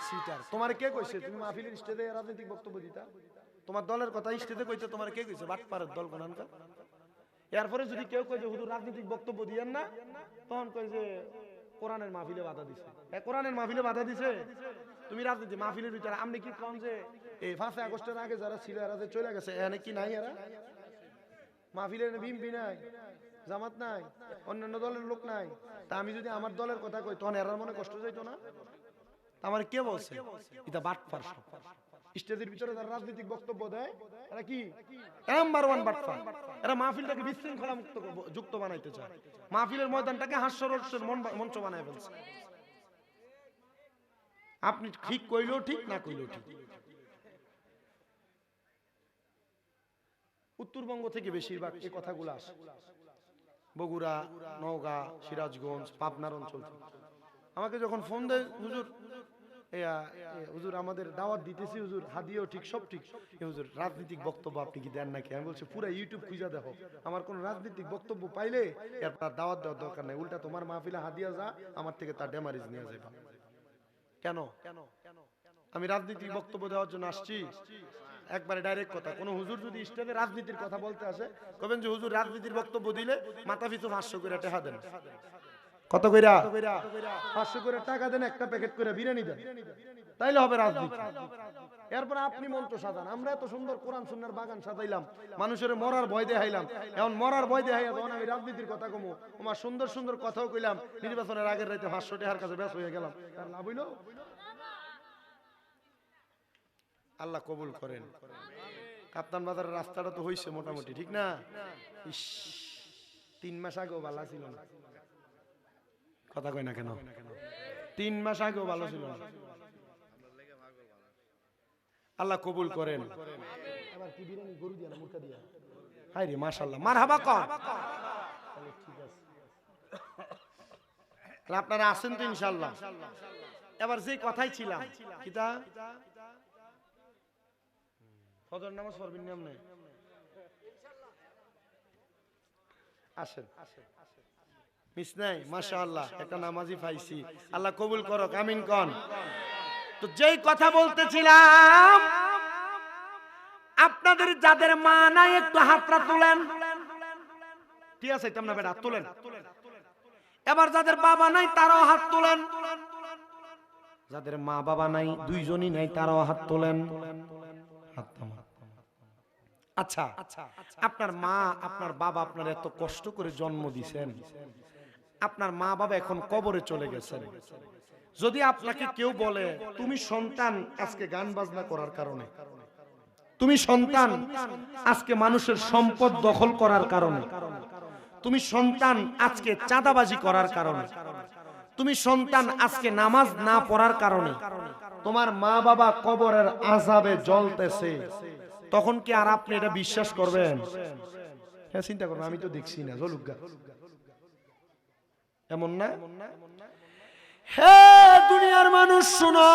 সিটার? তোমার কে কইছে তুমি মাহফিলের স্টেজে রাজনৈতিক বক্তব্য দিতা? তোমার দলের কথা স্টেজে কইতে তোমার কে কইছে? বাটপারের দল কোনখানকার। এরপরে যদি কেউ কয় যে হুজুর রাজনৈতিক বক্তব্য দিয়েন না, তখন কয় যে কোরআনের মাহফিলে বাধা দিছে। কোরআনের মাহফিলে বাধা দিছে, তুমি রাজনীতি মাহফিলের ভিতরে আপনি কি কোন যে এই 5 আগস্টের আগে যারা ছিল এরা যে চলে গেছে, এখানে কি নাই? এরা মাহফিলে বিএনপি নাই, জামাত নাই, অন্যান্য দলের লোক নাই, তা আমি যদি আমার দলের কথা কই তখন এরার মনে কষ্ট যাইতো না? আমার কে বলছে? এটা বাটপার সব। স্টেজের ভিতরে যারা রাজনৈতিক বক্তব্য দেয় এরা কি নাম্বার 1 বাটফা। এরা মাহফিলটাকে বিশৃঙ্খলা মুক্ত যুক্ত বানাইতে চায়, মাহফিলের ময়দানটাকে হাস্যরসের মঞ্চ বানায় ফেলছে। আপনি ঠিক কইলেও ঠিক, না কইলেও ঠিক। উত্তরবঙ্গ থেকে বেশিরভাগ এই কথাগুলো আসে, বগুড়া, নওগাঁ, সিরাজগঞ্জ, পাবনার অঞ্চল থেকে। আমাকে যখন ফোন দেয়, হুজুর হুজুর আমাদের দাওয়াত দিতেছি, হুজুর হাদিয়াও ঠিক, সব ঠিক, হুজুর রাজনৈতিক বক্তব্য আপনি কি দেন নাকি? আমি বলছি পুরো ইউটিউব খুঁজে দেখো, আমার কোন রাজনৈতিক বক্তব্য পাইলে এরপর দাওয়াত দেওয়ার দরকার নাই, উল্টা তোমার মাহফিলে হাদিয়া যা, আমার থেকে তার ড্যামারেজ নিয়ে যাবে। কেন? আমি রাজনৈতিক বক্তব্য দেওয়ার জন্য আসছি? একবারে ডাইরেক্ট কথা। কোন হুজুর যদি স্টেজে রাজনীতির কথা বলতে আসে, কবেন যে হুজুর রাজনীতির বক্তব্য দিলে মাথা পিছু 500 করে টাকা দেন। কত কইরা? 500 করে টাকা দেন, একটা প্যাকেট করে বিরিয়ানি দেন, তাইলে হবে রাজনীতি। এরপর আপনি মন্ত্র সাজান। আমরা এত সুন্দর কোরআন সুন্নাহর বাগান সাজাইলাম, মানুষের মরার ভয় দেখাইলাম, এখন মরার ভয় দেখাইয়া যখন আমি রাজনীতির কথা কমু, আমার সুন্দর সুন্দর কথাও কইলাম, নির্বাচনের আগের রাতে 500 টাকার কাছে ব্যস্ত হয়ে গেলাম, তার লাভ হইল? আল্লাহ কবুল করেন। কাপ্তান বাজারের রাস্তাটা তো হইছে মোটামুটি, ঠিক না? 3 মাস আগেও ভালো ছিল না, কথা কই না কেন? 3 মাস আগেও ভালো ছিল না। আল্লাহ কবুল করেন। আবার কি বিরিয়ানি গরু দিয়া না মুরগি দিয়া? হাই রে মাশাআল্লাহ, মারহাবা কর। তাহলে ঠিক আছে, আপনারা আছেন তো ইনশাআল্লাহ? এবার যে কথাই ছিলাম, কিতা ফজর নামাজ পড়বেন না আপনি? আসেন, মিস নাই, মাশাআল্লাহ একটা নামাজি পাইছি, আল্লাহ কবুল করুক, আমিন কোন। তো যেই কথা বলতেছিলাম, আপনাদের যাদের মা নাই একটু হাতটা তুলেন। ঠিক আছে, তোমরা বেটা তুলেন। এবার যাদের বাবা নাই তারাও হাত তুলেন। যাদের মা বাবা নাই, দুইজনই নাই, তারাও হাত তোলেন। আচ্ছা, আপনার মা আপনার বাবা আপনার এত কষ্ট করে জন্ম দিয়েছেন, আপনার মা বাবা এখন কবরে চলে গেছেন। যদি আপনাকে কেউ বলে তুমি সন্তান আজকে গান বাজনা করার কারণে, তুমি সন্তান আজকে মানুষের সম্পদ দখল করার কারণে, তুমি সন্তান আজকে চাঁদাবাজি করার কারণে, তুমি সন্তান আজকে নামাজ না পড়ার কারণে তোমার মা বাবা কবরের আযাবে জ্বলতেছে, তখন কি আর আপনি এটা বিশ্বাস করবেন? হ্যাঁ, চিন্তা করবেন, আমি তো দেখছি না, জলুগা এমন না? হে দুনিয়ার মানুষ শুনো,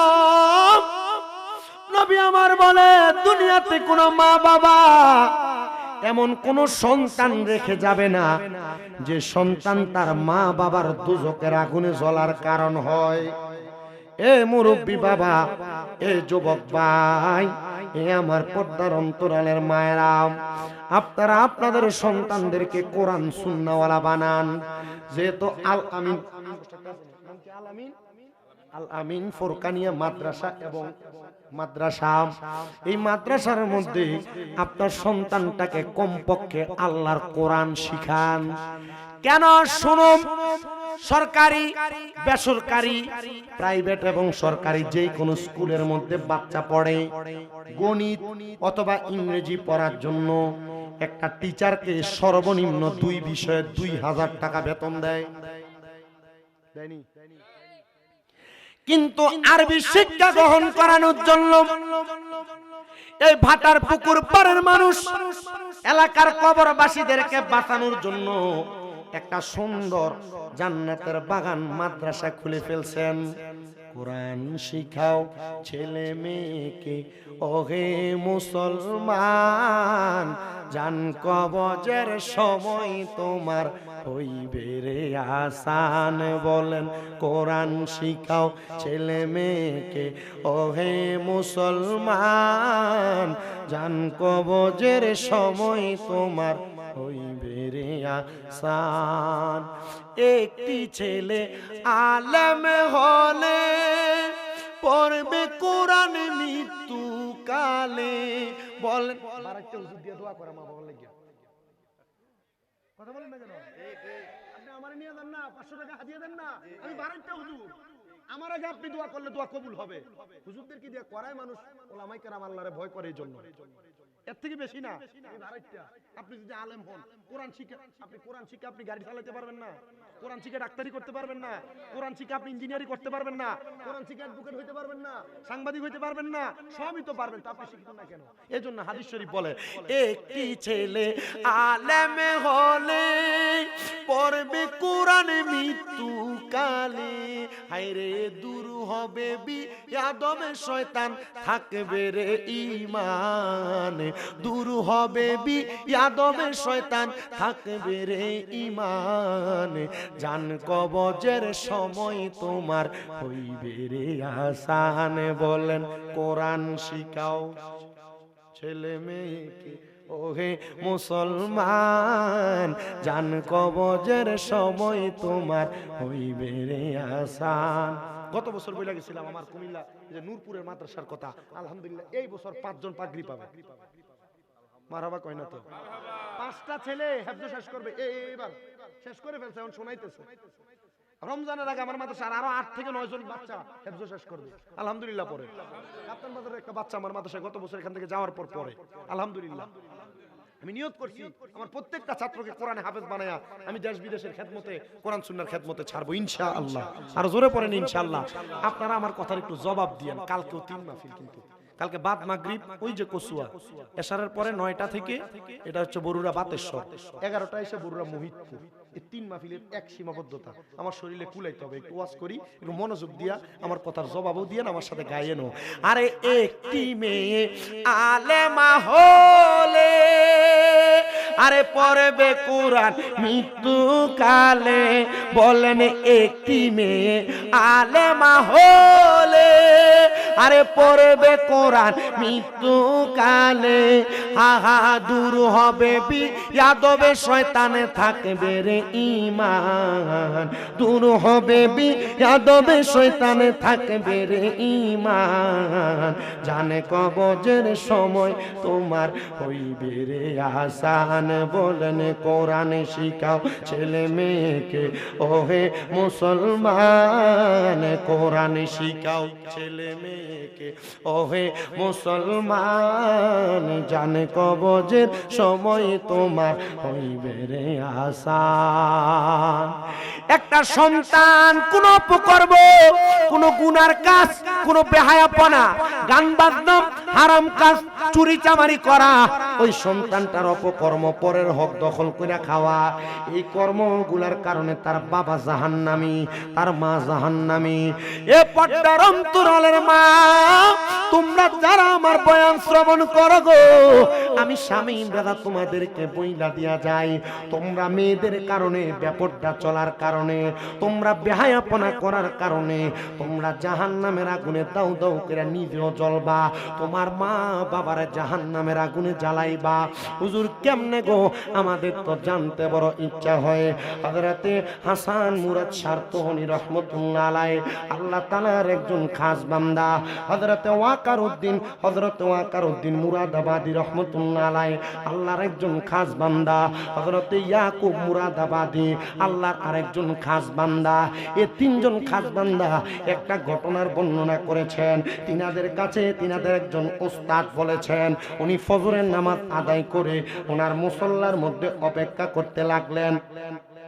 নবী আমার বলে দুনিয়াতে কোনো মা বাবা এমন কোন সন্তান রেখে যাবে না যে সন্তান তার মা বাবার দুজকের আগুনে জ্বলার কারণ হয়। এ মুরব্বী বাবা, এ যুবক ভাই, এ আমার পর্দার অন্তরালের মায়েরা, আপনারা আপনাদের সন্তানদেরকে কোরআন সুন্নাহওয়ালা বানান। যেহেতু আল আমিন ফুরকানিয়া মাদ্রাসা এবং মাদ্রাসা, এই মাদ্রাসার মধ্যে আপনার সন্তানটাকে কমপক্ষে আল্লাহর কোরআন শিখান। কেন শুনুন, সরকারি, বেসরকারি, প্রাইভেট এবং সরকারি যে কোনো স্কুলের মধ্যে বাচ্চা পড়ে, গণিত অথবা ইংরেজি পড়ার জন্য একটা টিচারকে সর্বনিম্ন 2 বিষয়ে 2000 টাকা বেতন দেয়। কিন্তু আরবি শিক্ষা গ্রহণ করানোর জন্য এই ভাটার পুকুর পাড়ের মানুষ, এলাকার কবরবাসীদেরকে বাঁচানোর জন্য একটা সুন্দর জান্নাতের বাগান মাদ্রাসা খুলে ফেলছেন। কোরআন শিখাও ছেলে মেয়েকে ওহে মুসলমান, জান কবজের সময় তোমার হইবে রে আসান। বলেন কোরআন শিখাও ছেলে মেয়েকে ওহে মুসলমান, জান কবজের সময় তোমার হইবে রে আসান। একটি ছেলে আলেম হলে পড়বে কোরআন মৃত্যু কালে। বলেন আরেকটা হুজুর দিয়ে দোয়া করে মা বাবার লাগিয়া, কথা বলেন না কেন? আপনি আমারে নিয়ে যান না, 500 টাকা হাদিয়া দেন না, আমি আরেকটা হুজুর আমার আগে আপনি দোয়া করলে দোয়া কবুল হবে। হুজুরদের কি দিয়ে করায় মানুষ, ওলামায়ে কেরাম আল্লাহরে ভয় করে এই জন্য। এর থেকে বেশি না। আপনি যদি আলেম হন, কোরআন শিখে আপনি গাড়ি চালাতে পারবেন না, কোরআন শিখে ডাক্তারি করতে পারবেন না, কোরআন শিখে আপনি ইঞ্জিনিয়ারিং করতে পারবেন না, কোরআন শিখে অ্যাডভোকেট হইতে পারবেন না, সাংবাদিক হইতে পারবেন না, সবই তো পারবেন, তা আপনি শিখবেন না কেন? এজন্য হাদিস শরীফ বলে, একটি ছেলে আলেম হলে পড়বে কোরআন মৃত্যুকালে, হায়রে দূর হবে বিয়াদবে শয়তান, থাকবে রে ঈমান, দূর হবে বিয়াদবে শয়তান, থাকবে রে ঈমান, জান কবজের সময় তোমার হইবে রে আসান। বলেন কোরআন শিখাও ছেলে মেয়েকে ওহে মুসলমান, জান কবজের সময় তোমার হইবে রে আসান। গত বছর বইলা গেছিলাম আমার কুমিল্লা যে নূরপুরের মাদ্রাসার কথা, আলহামদুলিল্লাহ এই বছর 5 জন পাগড়ি পাবে। মারহাবা কয় না তো? 5টা ছেলে হেফজ শেষ করবে, এইবার শেষ করে ফেলছে, এখন শোনাইতেছে। রমজানের আগে আমার মাদ্রাসার আরো 8 থেকে 9 জন বাচ্চা হেফজ শেষ করবে, আলহামদুলিল্লাহ। পরে কাপ্তান বাজারের একটা বাচ্চা আমার মাদ্রাসায় গত বছর এখান থেকে যাওয়ার পর পরে, আলহামদুলিল্লাহ। আমি নিয়ত করছি আমার প্রত্যেকটা ছাত্রকে কোরআনে হাফেজ বানায়া আমি দেশ বিদেশের খেদমতে, কোরআন সুন্নাহর খেদমতে ছাড়বো ইনশাআল্লাহ। আর জোরে পড়েন ইনশাআল্লাহ। আপনারা আমার কথার একটু জবাব দিয়েন। কালকেও 3 মাহফিল, কিন্তু কালকে বাদ মাগরিব ওই যে কসুয়া, এশারের পরে 9টা থেকে এটা হচ্ছে বরুড়া বাতেশ্বর, 11টা এসে বরুড়া মোহিতপুর। এই 3 মাহফিলের এক সীমাবদ্ধতা, আমার শরীরে কুলাইতে হবে। একটু ওয়াজ করি, একটু মনোযোগ দিয়া আমার কথার জবাবও দিয়ে আমার সাথে গায়েনও। আরে একটি মেয়ে আলেমা হলে আরে পড়বে কোরআন মৃত্যুকালে, বলেন একটি মেয়ে আলেমা হলে আরে পড়বে কোরআন মৃত্যুকালে, হাহা দূর হবে বিয়াদবে শয়তানে, থাকবে রে ঈমান, দূর হবে বিয়াদবে শয়তানে, থাকবে রে ঈমান, জানে কবজের সময় তোমার হইবে রে আসান। বলেন কোরআন শিখাও ছেলে মেয়েকে ওহে মুসলমান, কোরআন শিখাও ছেলে মেয়েকে ওহে মুসলমান, জানে কবজের সময় তোমার হইবে রে আসান। একটা সন্তান কোন অপকর্ম, কোন গুনার কাজ, কোন বেহায়াপনা, গান বাজনা, হারাম কাজ, চুরি চামারি করা, ওই সন্তানটার অপকর্ম, পরের হক দখল করে খাওয়া, এই কর্মগুলার কারণে তার বাবা জাহান্নামী, তার মা জাহান্নামী। এ পর্দার অন্তরালের মা, তোমরা যারা আমার বয়ান শ্রবণ করো গো, আমি স্বামী দাদা তোমাদেরকে বইলা দিয়া যাই, তোমরা মেয়েদের কারণে, ব্যাপারটা চলার কারণে, তোমরা বেহায়াপনা করার কারণে তোমরা জাহান্নামের আগুনে দাউ দাউ করে নিজেও জ্বলবা, তোমার মা বাবার জাহান্নামের আগুনে জ্বালাইবা। হুজুর কেমনে গো? আমাদের তো জানতে বড় ইচ্ছা হয়। হযরতে হাসান মুরাদ সারতোনি রহমাতুল্লাহ আলাইহি, আল্লাহ তাআলার একজন খাস বান্দা, হযরতে ওয়াকারউদ্দিন মুরাদাবাদী রহমাতুল্লাহ আলাইহি, আল্লাহর একজন খাস বান্দা, হযরতে ইয়াকুব মুরাদাবাদী, আল্লাহর আরেকজন খাস বান্দা। এই 3 জন খাস বান্দা একটা ঘটনার বর্ণনা করেছেন। তিনাদের কাছে তিনাদের একজন উস্তাদ বলেছেন, উনি ফজরের নামাজ আদায় করে ওনার মুসল্লার মধ্যে অপেক্ষা করতে লাগলেন।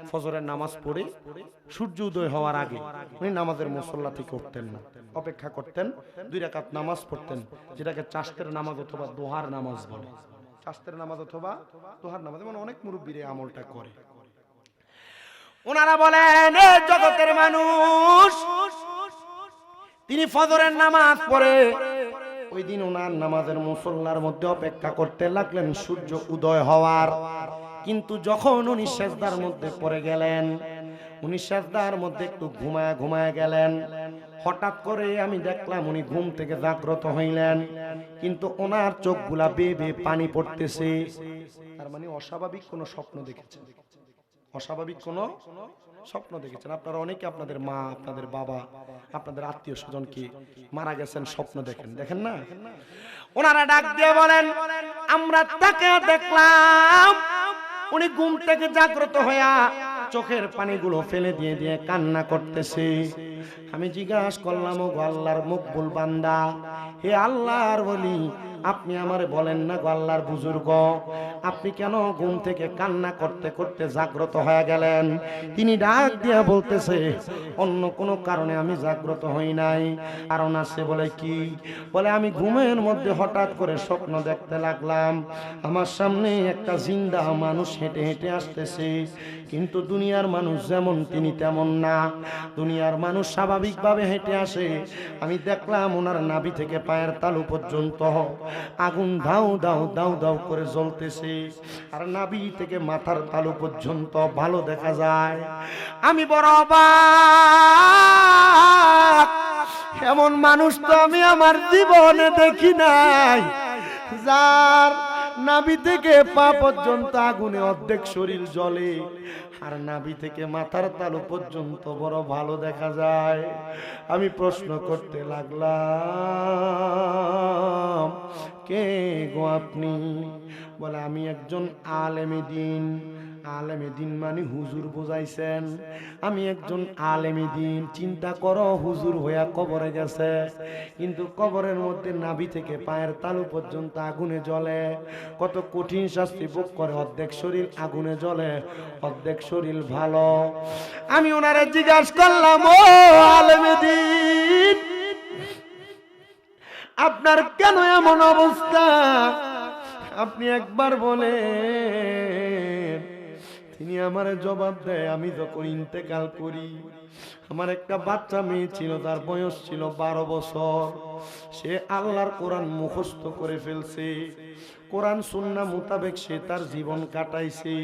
ফজরের নামাজ পড়ে সূর্য উদয় হওয়ার আগে উনি নামাজের মুসল্লা থেকে উঠতেন না, অপেক্ষা করতেন, 2 রাকাত নামাজ পড়তেন, যেটাকে চাশতের নামাজ অথবা দোহার নামাজ বলে। চাশতের নামাজ অথবা দোহার নামাজ, মানে অনেক মুরব্বীরা আমলটা করে। ওনারা বলেন এ জগতের মানুষ, তিনি ফজরের নামাজ পড়ে ওই দিন ওনার নামাজের মুসল্লার মধ্যে অপেক্ষা করতে লাগলেন সূর্য উদয় হওয়ার। কিন্তু যখন উনি সেজদার মধ্যে পড়ে গেলেন, উনি সেজদার মধ্যে একটু ঘুমায় গেলেন, হঠাৎ করে আমি দেখলাম উনি ঘুম থেকে জাগ্রত হইলেন, কিন্তু ওনার চোখগুলা বেয়ে বেয়ে পানি পড়তেছে। তার মানে অস্বাভাবিক কোনো স্বপ্ন দেখেছেন, অস্বাভাবিক কোনো স্বপ্ন দেখেছেন। আপনারা অনেকে আপনাদের মা, আপনাদের বাবা, আপনাদের আত্মীয় স্বজন কি মারা গেছেন স্বপ্ন দেখেন না? ওনারা ডাক দিয়ে বলেন, আমরা তাকে দেখলাম উনি ঘুম থেকে জাগ্রত হইয়া চোখের পানিগুলো ফেলে দিয়ে দিয়ে কান্না করতেছে। আমি জিজ্ঞাসা করলাম, ও আল্লাহর মকবুল বান্দা, হে আল্লাহর ওলি, আপনি আমারে বলেন না গো আল্লাহর বুজুর্গ, আপনি কেন ঘুম থেকে কান্না করতে করতে জাগ্রত হয়ে গেলেন? তিনি ডাক দিয়া বলতেছে, অন্য কোনো কারণে আমি জাগ্রত হই নাই, কারণ আছে। বলে কি? বলে আমি ঘুমের মধ্যে হঠাৎ করে স্বপ্ন দেখতে লাগলাম, আমার সামনে একটা জিন্দা মানুষ হেঁটে হেঁটে আসতেছে, কিন্তু দুনিয়ার মানুষ যেমন তিনি তেমন না। দুনিয়ার মানুষ স্বাভাবিকভাবে হেঁটে আসে, আমি দেখলাম ওনার নাভি থেকে পায়ের তালু পর্যন্ত আগুন দাউ দাউ দাউ দাউ করে জ্বলতেছে, আর নাভি থেকে মাথার তালু পর্যন্ত ভালো দেখা যায়। আমি বড় অবাক, এমন মানুষ তো আমি আমার জীবনে দেখি নাই, যার নাভি থেকে পা পর্যন্ত আগুনে অর্ধেক শরীর জ্বলে, আর নাভি থেকে মাথার তালু পর্যন্ত বড় ভালো দেখা যায়। আমি প্রশ্ন করতে লাগলাম, কে গো আপনি? বলে আমি একজন আলেমে দিন। আলেমে দিন মানে হুজুর বুঝাইছেন, আমি একজন আলেমে দিন। চিন্তা করো, হুজুর হইয়া কবরে গেছে, কিন্তু কবরের মধ্যে নাভি থেকে পায়ের তালু পর্যন্ত আগুনে জ্বলে, কত কঠিন শাস্তি ভোগ করে, অর্ধেক শরীর আগুনে জ্বলে, অর্ধেক শরীর ভালো। আমি ওনারে জিজ্ঞাসা করলাম, ও আলেমে দিন, আপনার কেন এমন অবস্থা? আপনি একবার বলেন। তিনি আমার জবাব দেয়, আমি যখন ইন্তেকাল করি, আমার একটা বাচ্চা মেয়ে ছিল, তার বয়স ছিল 12 বছর। সে আল্লাহর কোরআন মুখস্থ করে ফেলছে, কোরআন সুন্নাহ মোতাবেক সে তার জীবন কাটাইছে।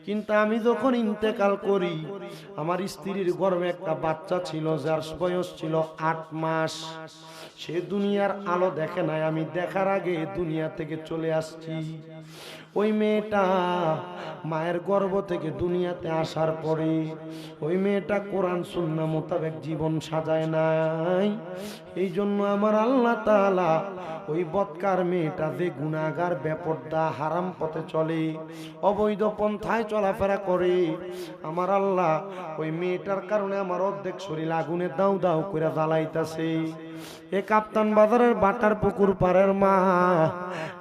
কিন্তু আমি যখন ইন্তেকাল করি, আমার স্ত্রীর গর্ভে একটা বাচ্চা ছিল, যার বয়স ছিল 8 মাস। সে দুনিয়ার আলো দেখে নাই, আমি দেখার আগে দুনিয়া থেকে চলে আসছি। ওই মেয়েটা মায়ের গর্ভ থেকে দুনিয়াতে আসার পরে ওই মেয়েটা কোরআন সুন্নাহ মোতাবেক জীবন সাজায় নাই। এই জন্য আমার আল্লাহ তাআলা ওই বদকার মেয়েটা যে গুনাহগার, বেপরদা, হারাম পথে চলে, অবৈধ পন্থায় চলাফেরা করে, আমার আল্লাহ ওই মেয়েটার কারণে আমার অর্ধেক শরীর আগুনে দাউ দাউ করে জ্বালাইতাছে। এ কাপ্তান বাজারের বাটার পুকুর পাড়ের মা,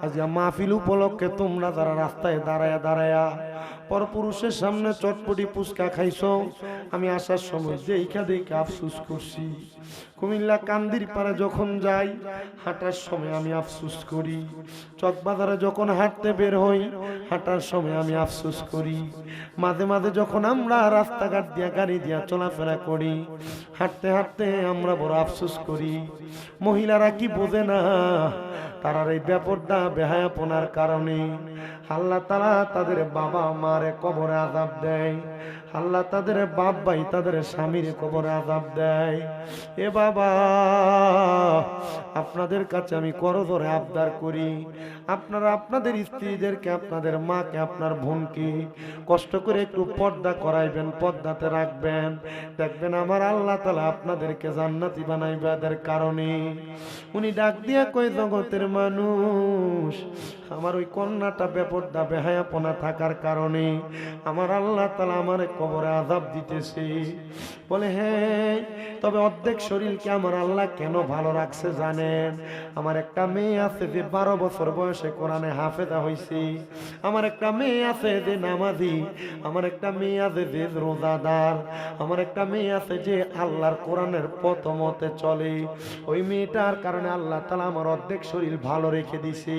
আজ মাহফিল উপলক্ষে তোমরা যারা রাস্তায় দাঁড়ায়া দাঁড়ায়া পরপুরুষের সামনে চটপটি পুচকা খাইছো, আমি আসার সময় দেখা দেখে আফসুস করছি। কুমিল্লা কান্দির পাড়ে যখন যাই, হাঁটার সময় আমি আফসুস করি। চকবাজারে যখন হাঁটতে বের হই, হাঁটার সময় আমি আফসুস করি। মাঝে মাঝে যখন আমরা রাস্তাঘাট দিয়া গাড়ি দিয়া চলাফেরা করি, হাঁটতে হাঁটতে আমরা বড় আফসুস করি। মহিলারা কি বোঝে না, তারার এই বেপরদা বেহায়াপনার কারণে আল্লাহ তাআলা তাদের বাবা মারে কবরে আযাব দেয়, আল্লাহ তাদের বাপ ভাই তাদের স্বামীর কবরে আযাব দেয়। এ বাবা, আপনাদের কাছে আমি করজোরে আবদার করি, আপনারা আপনাদের স্ত্রীদেরকে, আপনাদের মাকে, আপনার বোনকে কষ্ট করে একটু পর্দা করাইবেন, পর্দাতে রাখবেন। দেখবেন আমার আল্লাহ তাআলা আপনাদেরকে জান্নাতি বানাইবে এদের কারণে। উনি ডাক দিয়া কই, জগতের মানুষ, আমার ওই কন্যাটা বেপরদা বেহায়াপনা থাকার কারণে আমার আল্লাহ তাআলা আমার কবরে আযাব দিতেছে। বলে হ্যাঁ, তবে অর্ধেক শরীরকে আমার আল্লাহ কেন ভালো রাখছে জানেন? আমার একটা মেয়ে আছে যে 12 বছর বয়সে কোরআনে হাফেজা হয়েছে, আমার একটা মেয়ে আছে যে নামাজি, আমার একটা মেয়ে আছে যে রোজাদার, আমার একটা মেয়ে আছে যে আল্লাহর কোরআনের পথ মতে চলে। ওই মেয়েটার কারণে আল্লাহ তাআলা আমার অর্ধেক শরীর ভালো রেখে দিছে।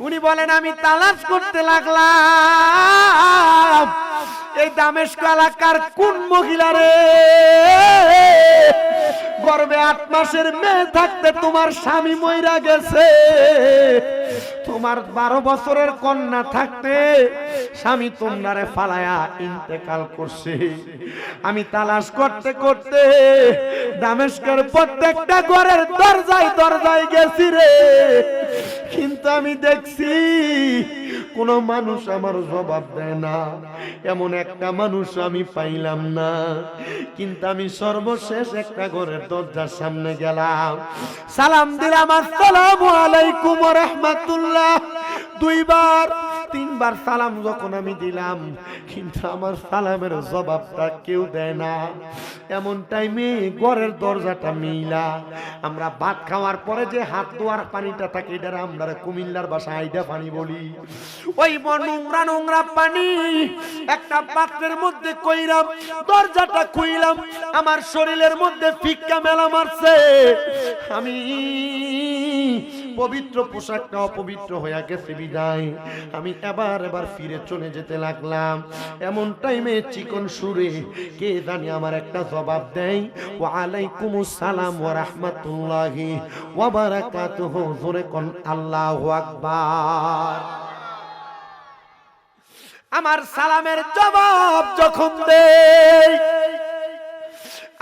উনি বলেন, আমি তালাশ করতে লাগলাম এই দামেস্ক এলাকার কোন মহিলারে গর্ভে 8 মাসের মেয়ে থাকতে তোমার স্বামী মইরা গেছে, তোমার 12 বছরের কন্যা থাকতে স্বামী তোমারে ফালায়া ইন্তেকাল করছে। আমি তালাশ করতে করতে দামেস্কের প্রত্যেকটা ঘরের দরজায় দরজায় গেছি রে, কিন্তু আমি দেখছি কোন মানুষ আমার জবাব দেয় না, এমন একটা মানুষ আমি পাইলাম না। কিন্তু আমি সর্বশেষ একটা ঘরের দরজার সামনে গেলাম, সালাম দিলাম, আসসালামু আলাইকুম ওয়া রাহমাতুল্লাহ। 2 বার তিনবার সালাম যখন আমি দিলাম, কিন্তু আমার সালামের জবাবটা কেউ দেয় না। এমন টাইমে ঘরের দরজাটা মিলা, আমরা ভাত খাওয়ার পরে যে হাত ধোয়ার পানিটা থাকে, এটা আমরা কুমিল্লার ভাষায় আইডা পানি বলি। ওই নোংরা নোংরা পানি একটা পাত্রের মধ্যে কইরাম, দরজাটা খুইলাম, আমার শরীরের মধ্যে ফিক্কা মেলা মারছে। আমি পবিত্র পোশাকটা অপবিত্র হয়ে গেছে বিদায় আমি এবার ফিরে চলে যেতে লাগলাম। এমন টাইমে চিকন সুরে কে জানি আমার একটা জবাব দেয়, ওয়া আলাইকুমুস সালাম ওয়া রাহমাতুল্লাহি ওয়া বারাকাতুহু। জোরে কোন আল্লাহু আকবার। আমার সালামের জবাব যখন দেই,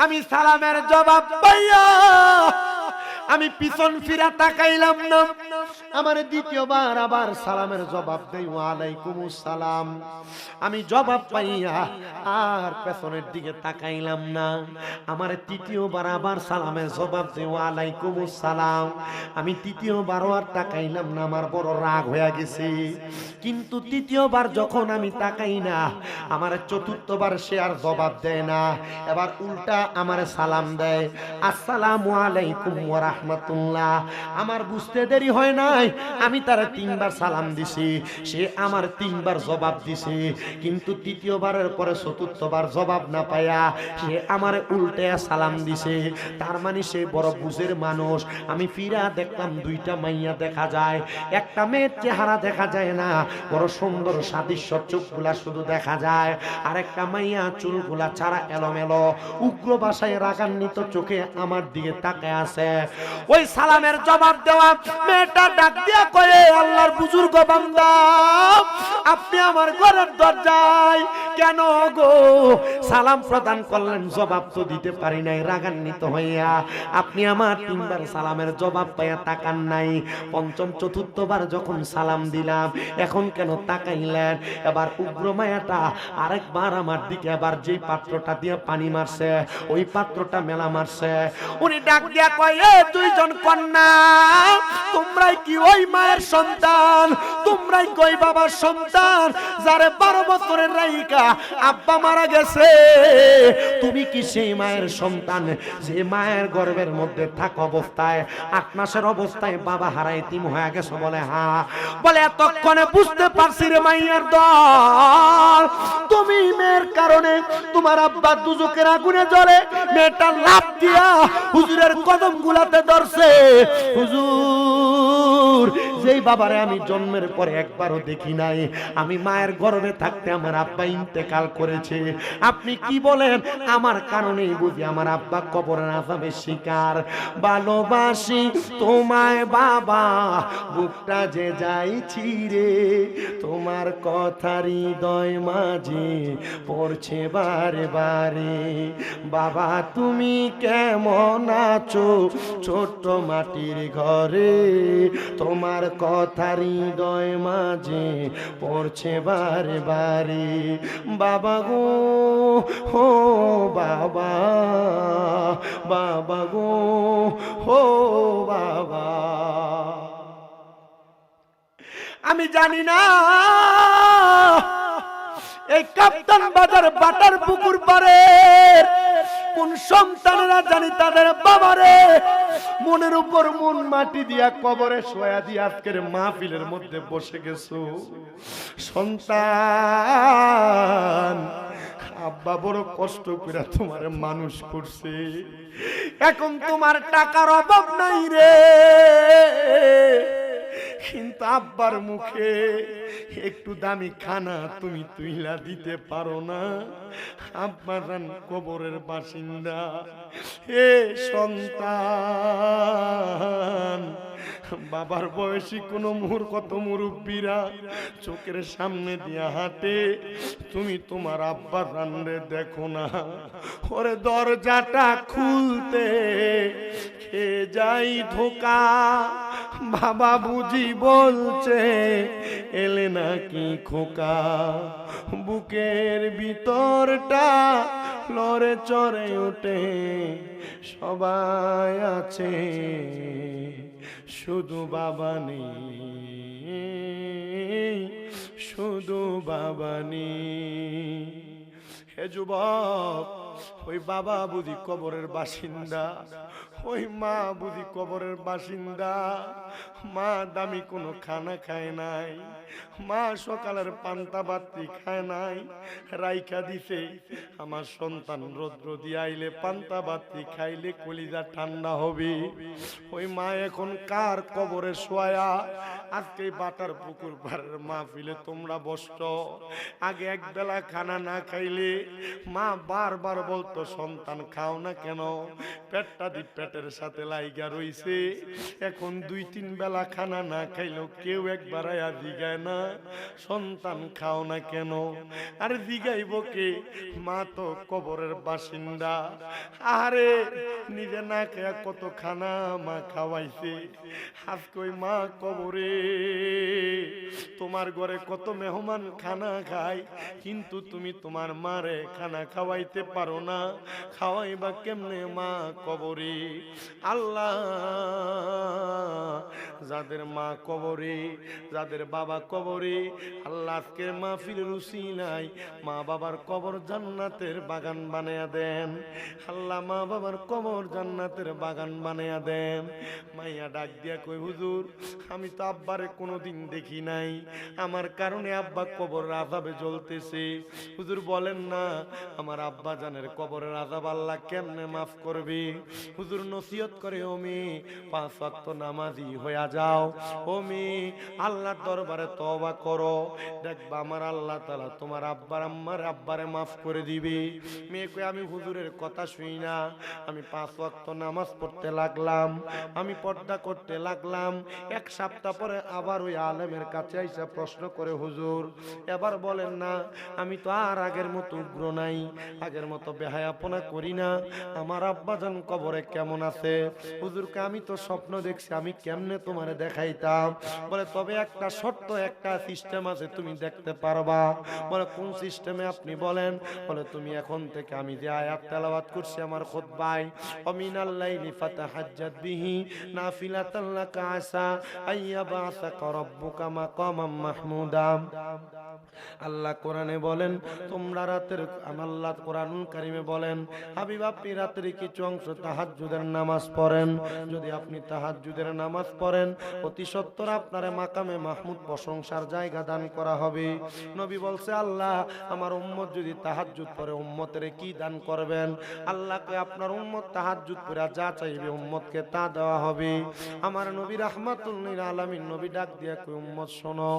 আমি সালামের জবাব পাইয়া আমি পিছন ফিরা তাকাইলাম না। আমার দ্বিতীয়বার আবার সালামের জবাব দেই, ওয়া আলাইকুমুস সালাম। আমি জবাব পাইয়া আর পেছনের দিকে তাকাইলাম না। আমার তৃতীয়বার আবার সালামের জবাব দেই, ওয়া আলাইকুমুস সালাম। আমি তৃতীয়বারও আর তাকাইলাম না, আমার বড় রাগ হয়ে গেছে। কিন্তু তৃতীয়বার যখন আমি তাকাই না, আমার চতুর্থবার সে আর জবাব দেয় না, এবার উল্টা আমার সালাম দেয়, আসসালামু আলাইকুম ওয়া রাহমাতুল্লাহ। আমার বুঝতে দেরি হয় নাই, আমি তার তিনবার সালাম দিছি, সে আমার তিনবার জবাব দিছে। কিন্তু তৃতীয়বারের পরে চতুর্থবার জবাব না পায়া সে আমার উল্টে সালাম দিছে। তার মানে সে বড় বুঝের মানুষ। আমি ফিরা দেখলাম দুইটা মাইয়া দেখা যায়, একটা মেয়ের চেহারা দেখা যায় না, বড় সুন্দর সাদৃশ্য চোখগুলা শুধু দেখা যায়, আর একটা মাইয়া চুলগুলা ছাড়া এলোমেলো, উগ্র ভাষায় রাগান্বিত চোখে আমার দিকে তাকায় আছে। ওই সালামের জবাব দেওয়া মেয়েটা ডাক দিয়া কয়ে, আল্লাহর বুজুর্গ বান্দা, আপনি আমার ঘরের দরজায় কেন গো? সালাম প্রদান করলেন, জবাব তো দিতে পারি নাই, রাগান্বিত হইয়া আপনি আমার তিনবার সালামের জবাব পাইয়া তাকান নাই। পঞ্চম চতুর্থবার যখন সালাম দিলাম, এখন কেন তাকাইলেন? এবার উগ্র মায়াটা আরেকবার আমার দিকে আবার যেই পাত্রটা দিয়ে পানি মারছে, ওই পাত্রটা মেলা মারছে। উনি ডাক দিয়া কয়, দুইজন কন্যা, তোমরাই কি ওই মায়ের সন্তান? তোমরাই কই বাবার সন্তান যারে 12 বছরের রাইকা আব্বা মারা গেছে? তুমি কি সেই মায়ের সন্তান যে মায়ের গর্ভের মধ্যে থাক অবস্থায় 8 মাসের অবস্থায় বাবা হারাই তিম হয়ে গেছে? বলে হ্যাঁ। বলে এতক্ষণে বুঝতে পারছি রে মাইয়ার দল, তুমি মেয়ের কারণে তোমার আব্বা দুজকের আগুনে জ্বলে। মেয়েটা লাফ দিয়া হুজুরের কদম গুলাতে ধরছে, হুজুর যেই বাবারে আমি জন্মের পরে একবারও দেখি নাই, আমি মায়ের গর্ভে থাকতে আমার আব্বা ইন্তেকাল করেছে। আপনি কি বলেন? আমার কারণেই বুঝি আমার আব্বা কবরের আযাবের শিকার। ভালোবাসি তোমায় বাবা, বুকটা যে যাইছি রে, তোমার কথা হৃদয় মাঝে পড়ছে বারে বারে। বাবা তুমি কেমন আছো ছোট্ট মাটির ঘরে, তোমার কথা হৃদয় মাঝে পড়ছে বারে বারে। বাবা গো হো বাবা, বাবা গো হো বাবা। আমি জানি না এই কাপ্তান বাজার বাটার পুকুর পারে কোন সন্তানেরা জানি তাদের বাবারে মনের উপর মন মাটি দিয়া কবরে শোয়া দিয়ে আজকের মাহফিলের মধ্যে বসে গেছো। সন্তান, আব্বা বড় কষ্ট করে তোমার মানুষ করছে, এখন তোমার টাকার অভাব নাই রে, কিন্তু আব্বার মুখে একটু দামি খানা তুমি তুইলা দিতে পারো না। আব্বা জান কবরের বাসিন্দা। হে সন্তান, বাবার বয়সী কোন কত মুরব্বীরা চোখের সামনে দিয়া হাঁটে, তুমি তোমার আব্বা জানরে দেখো না। ওরে দরজাটা খুলতে খেয়ে যাই ধোকা, বাবা বুঝি বলছে এলে নাকি খোকা। বুকের ভিতরটা লড়ে চড়ে ওঠে, সবাই আছে শুধু বাবা নেই, শুধু বাবানি। হে যুবক, ওই বাবা বুঝি কবরের বাসিন্দা, ওই মা বুঝি কবরের বাসিন্দা। মা দামি কোনো খানা খায় নাই, মা সকালের পান্তা বাতি খায় নাই, রাইখা দিছে আমার সন্তান রৌদ্র দিয়ে আইলে পান্তা বাতি খাইলে কলিজা ঠান্ডা হবে। ওই মা এখন কার কবরে শোয়া? আজকে বাটার পুকুর পাড়ের মাহফিলে তোমরা বসছ, আগে এক বেলা খানা না খাইলে মা বারবার বলতো সন্তান খাও না কেন, পেটটা দি পেটের সাথে লাইগা রইছে। এখন 2-3 বেলা খানা না খাইলেও কেউ একবার আয়া জিগায় না সন্তান খাও না কেন। আর জিগাইব কে? মা তো কবরের বাসিন্দা। আরে নিজে না খায়া কত খানা মা খাওয়াইছে, আজকে ওই মা কবরে। তোমার ঘরে কত মেহমান খানা খায়, কিন্তু তুমি তোমার মারে খানা খাওয়াইতে পারো না, খাওয়াইবা কেমনে মা কবরে? আল্লাহ, যাদের মা কবরে, যাদের বাবা কবরে, আল্লাহ আজকের মাহফিলের উসিলায় মা বাবার কবর জান্নাতের বাগান বানায়া দেন। আল্লাহ মা বাবার কবর জান্নাতের বাগান বানায়া দেন। মাইয়া ডাক দিয়া কই, হুজুর আমি তো আব্বারে কোনোদিন দেখি নাই, আমার কারণে আব্বা কবরের আযাবে জ্বলতেছে। হুজুর বলেন না আমার আব্বা জানের কবরের আযাব আল্লাহ কেমনে মাফ করবে? হুজুর নসিহত করে, ও মেয়ে 5 ওয়াক্ত নামাজি হইয়া যাও, ও মেয়ে আল্লাহর দরবারে তওবা করো, দেখবা আমার আল্লাহ তাআলা তোমার আব্বার আম্মার আব্বারে মাফ করে দিবে। মেয়ে কই, আমি হুজুরের কথা শুই না, আমি 5 ওয়াক্ত নামাজ পড়তে লাগলাম, আমি পর্দা করতে লাগলাম। 1 সপ্তাহ পরে আবার ওই আলেমের কাছে আইসা প্রশ্ন করে, হুজুর এবার বলেন না, আমি তো আর আগের মতো উগ্র নাই, আগের মতো বেহায়াপনা করি না, আমার আব্বাজান কবরে কেমন আছে? হুজুরকে আমি তো স্বপ্ন দেখছি, আমি কেমনে তোমারে দেখাইতাম? বলে তবে একটা শর্ত, একটা সিস্টেম আছে, তুমি দেখতে পারবা। বলে কোন সিস্টেমে আপনি বলেন? বলে তুমি এখন থেকে আমি যে আয়াত তেলাওয়াত করছি আমার খুতবায়, ওমিনাল লাইলি ফাতাহাজ্জাত বিহি নাফিলাতান লাকা আসা আইয়াবাসাকা রাব্বুকা মাকামাম মাহমুদা। আল্লাহ কোরআনে বলেন তোমরা রাতের, আল্লাহ কোরআনুল কারীমে বলেন হাবিব আপনি রাতের কিছু অংশ তাহাজ্জুদের নামাজ পড়েন। যদি আপনি তাহাজ্জুদের নামাজ পড়েন, অতি সত্বর আপনারে মাকামে মাহমুদ প্রশংসার জায়গা দান করা হবে। নবী বলছে, আল্লাহ আমার উম্মত যদি তাহাজ্জুদ পড়ে উম্মতের কি দান করবেন? আল্লাহকে আপনার উম্মত তাহাজ্জুদ পড়ে যা চাইবে উম্মতকে তা দেওয়া হবে। আমার নবী রাহমাতুল লিল আলামিন নবী ডাক দিয়া কই, উম্মত শোনো,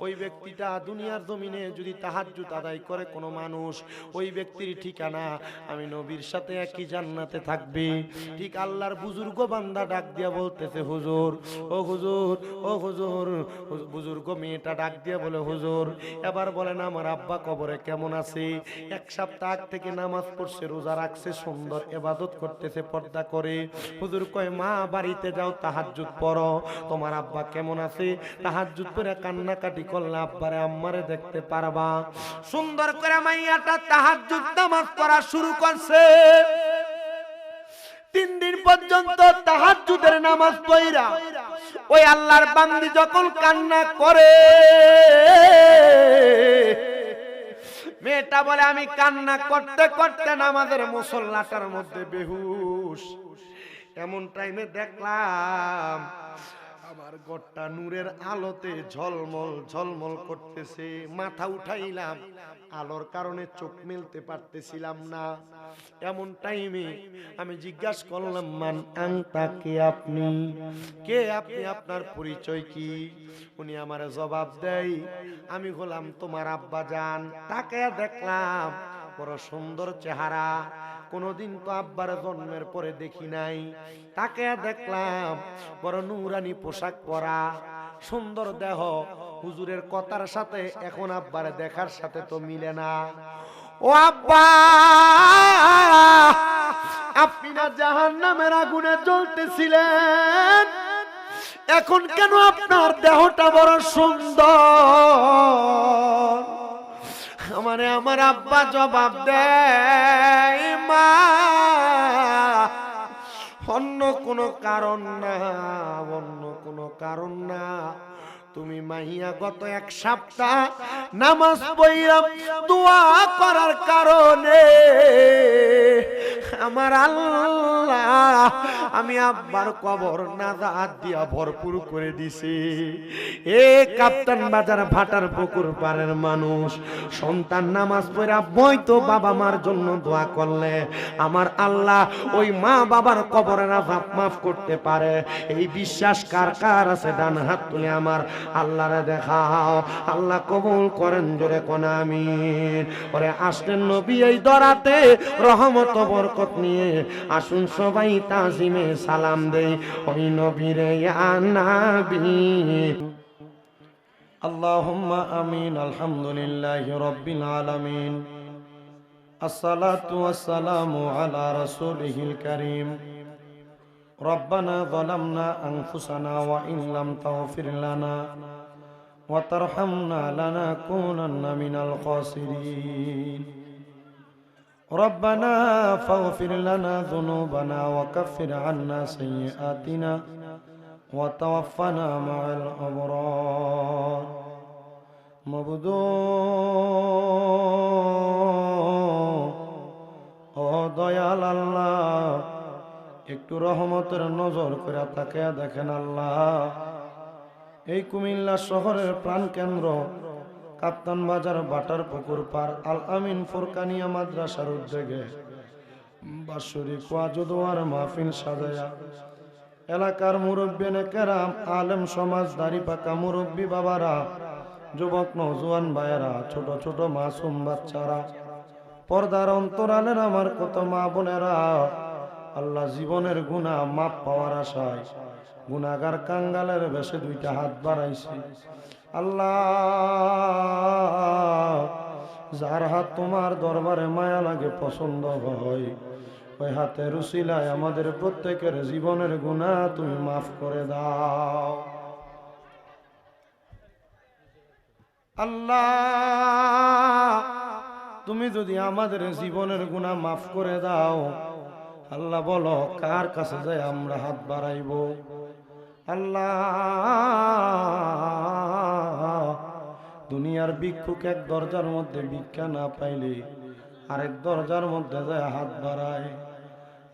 ওই ব্যক্তিটা দুনিয়ার জমিনে যদি তাহাজ্জুদ আদায় করে কোনো মানুষ, ওই ব্যক্তির ঠিকানা আমি নবীর সাথে একই জান্নাতে থাকবে। ঠিক আল্লাহর বুজুর্গ বান্দা ডাক দিয়া বলতেছে, হুজুর ও হুজুর, ও হুজুর। বুজুর্গ মেয়েটা ডাক দিয়া বলে, হুজুর এবার বলেন আমার আব্বা কবরে কেমন আছে? 1 সপ্তাহ আগ থেকে নামাজ পড়ছে, রোজা রাখছে, সুন্দর ইবাদত করতেছে পর্দা করে। হুজুর কয়, মা বাড়িতে যাও তাহাজ্জুদ পড়ো, তোমার আব্বা কেমন আছে? তাহাজ্জুদ পড়ে কান্নাকাটি করলে আব্বারে আম্মারে দেখতে পারবা। সুন্দর করে মাইয়াটা তাহাজ্জুদ নামাজ পড়া শুরু করছে। 3 দিন পর্যন্ত তাহাজ্জুদের নামাজ পড়া ওই আল্লাহর বান্দি যখন কান্না করে, মেয়েটা বলে আমি কান্না করতে করতে নামাজের মুসল্লাটার মধ্যে বেহুশ। এমন টাইমে দেখলাম আমার ঘরটা নূরের আলোতে ঝলমল ঝলমল করতেছে। মাথা উঠাইলাম, আলোর কারণে চোখ মেলতে পারতেছিলাম না। এমন টাইমে আমি জিজ্ঞাসা করলাম, মান আনতা, কে আপনি? কে আপনি? আপনার পরিচয় কি? উনি আমারে জবাব দেয়, আমি হলাম তোমার আব্বা জান। তাকে দেখলাম বড় সুন্দর চেহারা, কোনদিন তো আব্বার জন্মের পরে দেখি নাই। তাকে দেখলাম বড় নূরানি পোশাক পরা, সুন্দর দেহ। হুজুরের কথার সাথে এখন আব্বারে দেখার সাথে তো মিলে না। ও আব্বা, আপনি না জাহান্নামের আগুনে জ্বলতেছিলেন, এখন কেন আপনার দেহটা বড় সুন্দর? আমারে আমার আব্বা জবাব দেয়, মা অন্য কোনো কারণ না, অন্য কোনো কারণ না। তুমি মাইয়া গত এক সপ্তাহ নামাজ পড়া দোয়া করার কারণে আমার আল্লাহ আমি আব্বার কবর নাজাত দিয়া ভরপুর করে দিছি। এ কাপ্তান বাজার ভাটার পুকুর পাড়ের মানুষ, সন্তান নামাজ পড়া বইতো বাবা মার জন্য দোয়া করলে আমার আল্লাহ ওই মা বাবার কবরের আযাব মাফ করতে পারে। এই বিশ্বাস কার কার আছে? ডান হাত তুলে আমার আল্লাহরে দেখাও। আল্লাহ কবুল করেন, জোরে কোন আমিন। ওরে আসলেন নবী এই দরাতে রহমত বরকত নিয়ে, আসুন সবাই তাজিমে সালাম দেই ওই নবীরে ইয়া নবী। আল্লাহুম্মা আমিন। আলহামদুলিল্লাহি রাব্বিল আলামিন। আসসালাতু ওয়াসসালামু আলা রাসূলিহিল কারীম। ربنا ظلمنا أنفسنا وإن لم تغفر لنا وترحمنا لنكونن من الخاسرين ربنا فاغفر لنا ذنوبنا وكفر عنا سيئاتنا وتوفنا مع الأبرار مبدو ও দয়াল আল্লাহ, একটু রহমতের নজর করে তাকিয়ে দেখেন আল্লাহ। এই কুমিল্লা শহরের প্রাণকেন্দ্র কাপ্তান বাজার বাটার পুকুর পার আল আমিন ফুরকানিয়া মাদ্রাসার উদ্যোগে বাৎসরিক ওয়াজ ও দোয়ার মাহফিল সাজায়া এলাকার মুরব্বিয়ানে কেরাম, আলেম সমাজ, দাড়ি পাকা মুরব্বী বাবারা, যুবক নওজোয়ান ভাইয়েরা, ছোট ছোট মাসুম বাচ্চারা, পর্দার অন্তরালের আমার কত মা বোনেরা, আল্লাহ জীবনের গুনাহ মাপ পাওয়ার আশায় গুনাহগার কাঙ্গালের বেশে দুইটা হাত বাড়াইছি। আল্লাহ, যার হাত তোমার দরবারে মায়া লাগে, পছন্দ হয়, ওই হাতের উসিলায় আমাদের প্রত্যেকের জীবনের গুনাহ তুমি মাফ করে দাও। আল্লাহ, তুমি যদি আমাদের জীবনের গুনাহ মাফ করে দাও, আল্লাহ বলো কার কাছে যাই আমরা হাত বাড়াইব? আল্লাহ, দুনিয়ার ভিক্ষুক এক দরজার মধ্যে ভিক্ষা না পাইলে আরেক দরজার মধ্যে যায় হাত বাড়ায়।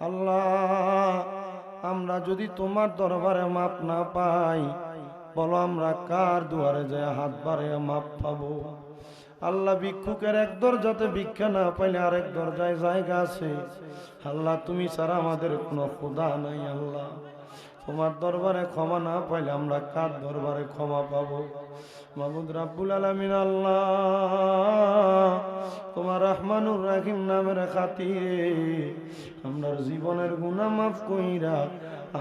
আল্লাহ, আমরা যদি তোমার দরবারে মাপ না পাই, বলো আমরা কার দুয়ারে যায় হাত বাড়াইয়া মাপ পাবো? আল্লাহ, ভিক্ষুকের এক দরজাতে ভিক্ষা না পাইলে আরেক দরজায় জায়গা আছে। আল্লাহ, তুমি ছাড়া আমাদের কোনো খোদা নাই। আল্লাহ, তোমার দরবারে ক্ষমা না পাইলে আমরা কার দরবারে ক্ষমা পাবো? মাবুদ রাব্বুল আলামিন, আল্লাহ, তোমার রহমানুর রহিম নামের খাতিরে আমরার জীবনের গুনাহ মাফ কইরা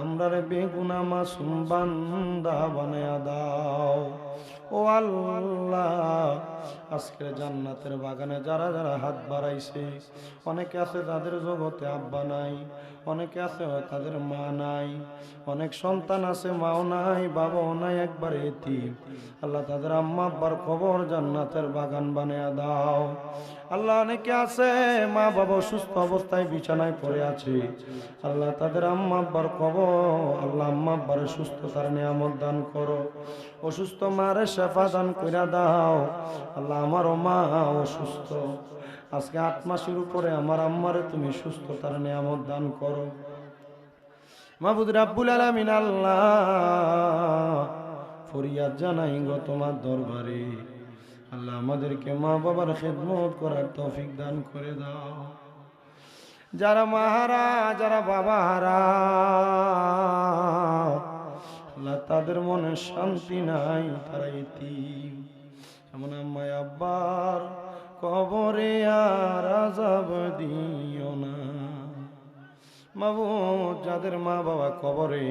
আমরারে বেগুনাহ মাসুম বান্দা বানায়া দাও। ও আল্লাহ, আজকে জান্নাতের বাগানে যারা যারা হাত বাড়াইছে, অনেকে আছে তাদের জগতে আব্বা নাই, অনেকে আছে তাদের মা নাই, অনেক সন্তান আছে মাও নাই, বাবাও নাই, একবারে এতিম। আল্লাহ, তাদের আম্মা আব্বার কবর জান্নাতের বাগান বানিয়ে দাও। আল্লাহ, অনেকে আছে মা বাবা সুস্থ অবস্থায় বিছানায় পড়ে আছে, আল্লাহ তাদের আম্মা আব্বার কবর, আল্লাহ আম্মা আব্বার সুস্থতার নিয়ামত দান করো। অসুস্থ মারে শেফা দান কইরা দাও। আল্লাহ, আমারও মা অসুস্থ, আজকে 8 মাসের উপরে আমার আম্মারে তুমি সুস্থতার নিয়ামত দান করো। মাবুদ রাব্বুল আলামিন, আল্লাহ, ফরিয়াদ জানাই গো তোমার দরবারে। আল্লাহ, আমাদেরকে মা বাবার খেদমত করার তৌফিক দান করে দাও। যারা মাহারা, যারা বাবা হারা, আল্লাহ তাদের মনে শান্তি নাই, তারা ইতিম। এমন আম্মা আব্বার কবরে আর আযাব দিও না। মাবুদ, যাদের মা বাবা কবরে,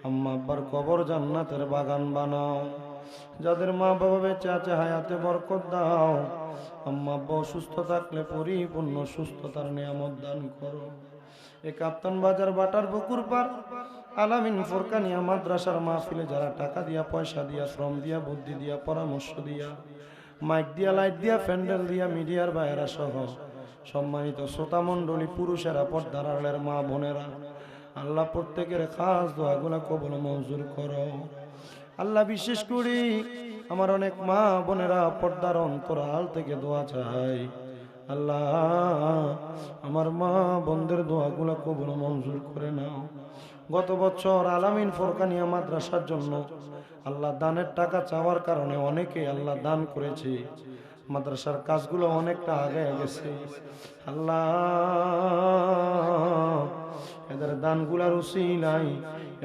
আম্মা আব্বার কবর জান্নাতের বাগান বানাও। যাদের মা বাবা বেঁচে আছে হায়াতে বরকত দাও। আম্মা আব্বা অসুস্থ থাকলে পরিপূর্ণ সুস্থতার নিয়ামত দান করো। এই কাপ্তান বাজার বাটার পুকুর পার আল আমিন ফুরকানিয়া মাদ্রাসার মাহফিলে যারা টাকা দিয়া, পয়সা দিয়া, শ্রম দিয়া, বুদ্ধি দিয়া, পরামর্শ দিয়া, মাইক দিয়া, লাইট দিয়া, প্যান্ডেল দিয়া, মিডিয়ার বাইরা সহ সম্মানিত শ্রোতা মণ্ডলী, পুরুষেরা, পর্দার আড়ালের মা বোনেরা, আল্লাহ প্রত্যেকের খাস দোয়াগুলা কবুল মঞ্জুর করো। আল্লাহ বিশেষ করে আমার অনেক মা বোনেরা পর্দার অন্তরাল থেকে দোয়া চায়, আল্লাহ আমার মা বোনদের দোয়াগুলো কবুল মঞ্জুর করে নাও। গত বছর আলামিন ফোরকানিয়া মাদ্রাসার জন্য আল্লাহ দানের টাকা চাওয়ার কারণে অনেকে আল্লাহ দান করেছে, মাদ্রাসার কাজগুলো অনেকটা আগে গেছে। আল্লাহ এদের দানগুলার উসিলাই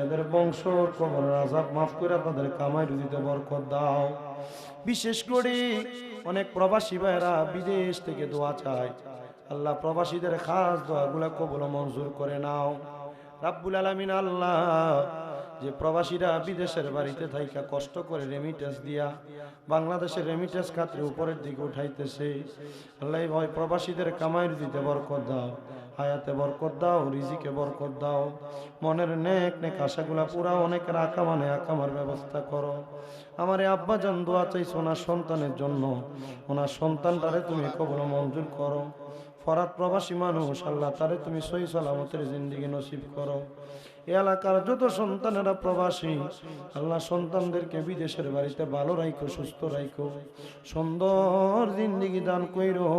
এদের বংশর কবরের আযাব মাফ করে তাদের কামাই রুজিতে বরকত দাও। বিশেষ করে অনেক প্রবাসী ভাইরা বিদেশ থেকে দোয়া চায়, আল্লাহ প্রবাসীদের খাস দোয়াগুলা কবুল মঞ্জুর করে নাও। রাব্বুল আলামিন আল্লাহ যে প্রবাসীরা বিদেশের বাড়িতে থাইকা কষ্ট করে রেমিটেন্স দিয়া বাংলাদেশের রেমিটেন্স খাতের উপরের দিকে উঠাইতেছে, আল্লাহ ভাই প্রবাসীদের কামাইয়ের দিতে বরকত দাও, হায়াতে বরকত দাও, রিজিকে বরকত দাও, মনের নেক নেক আশাগুলা পুরা অনেকের আকামানে আকামার ব্যবস্থা করো। আমার আব্বা জান দোয়া চাইছে ওনার সন্তানের জন্য, ওনার সন্তানটারে তুমি কবুল মঞ্জুর করো। ফরাত প্রবাসী মানুষ আল্লাহ তারে তুমি সহি সালামতের জিন্দেগি নসিব করো। এলাকার যত সন্তানেরা প্রবাসী আল্লাহ সন্তানদেরকে বিদেশের বাড়িতে ভালো রাখো, সুস্থ রাখো, সুন্দর জিন্দেগি দান কইরো।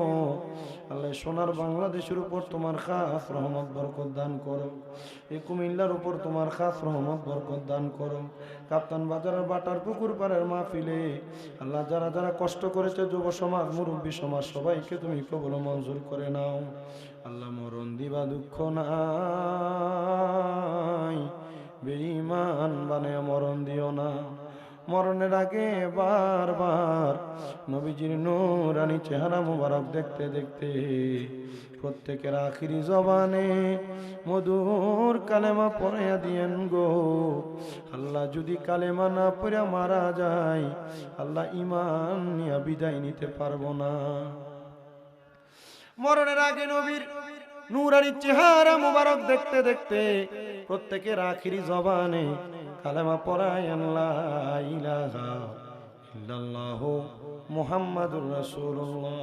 আল্লাহ সোনার বাংলাদেশের উপর তোমার খাস রহমত বরকত দান করো, এই কুমিল্লার উপর তোমার খাস রহমত বরকত দান করো। কাপ্তান বাজারের বাটার পুকুর পাড়ের মাহফিলে আল্লাহ যারা যারা কষ্ট করেছে যুব সমাজ মুরব্বী সমাজ সবাইকে তুমি কবুল মঞ্জুর করে নাও। আল্লাহ মরণ দিবা দুঃখ নাই, বেঈমান বানায়া মরণ দিও না। মরণের আগে বারবার নবীজির নূরানি চেহারা মুবারক দেখতে দেখতে প্রত্যেকের আখিরি জবানে মধুর কালেমা পড়াইয়া দিয়েন গো। আল্লাহ যদি কালেমা না পড়া মারা যায় আল্লাহ ঈমান নিয়ে বিদায় নিতে পারবো না। মরণের আগে নবীর নূরানি চেহারা মুবারক দেখতে দেখতে প্রত্যেকের আখিরি জবানে কালেমা পড়ায়েন লা ইলাহা ইল্লাল্লাহু মুহাম্মাদুর রাসূলুল্লাহ।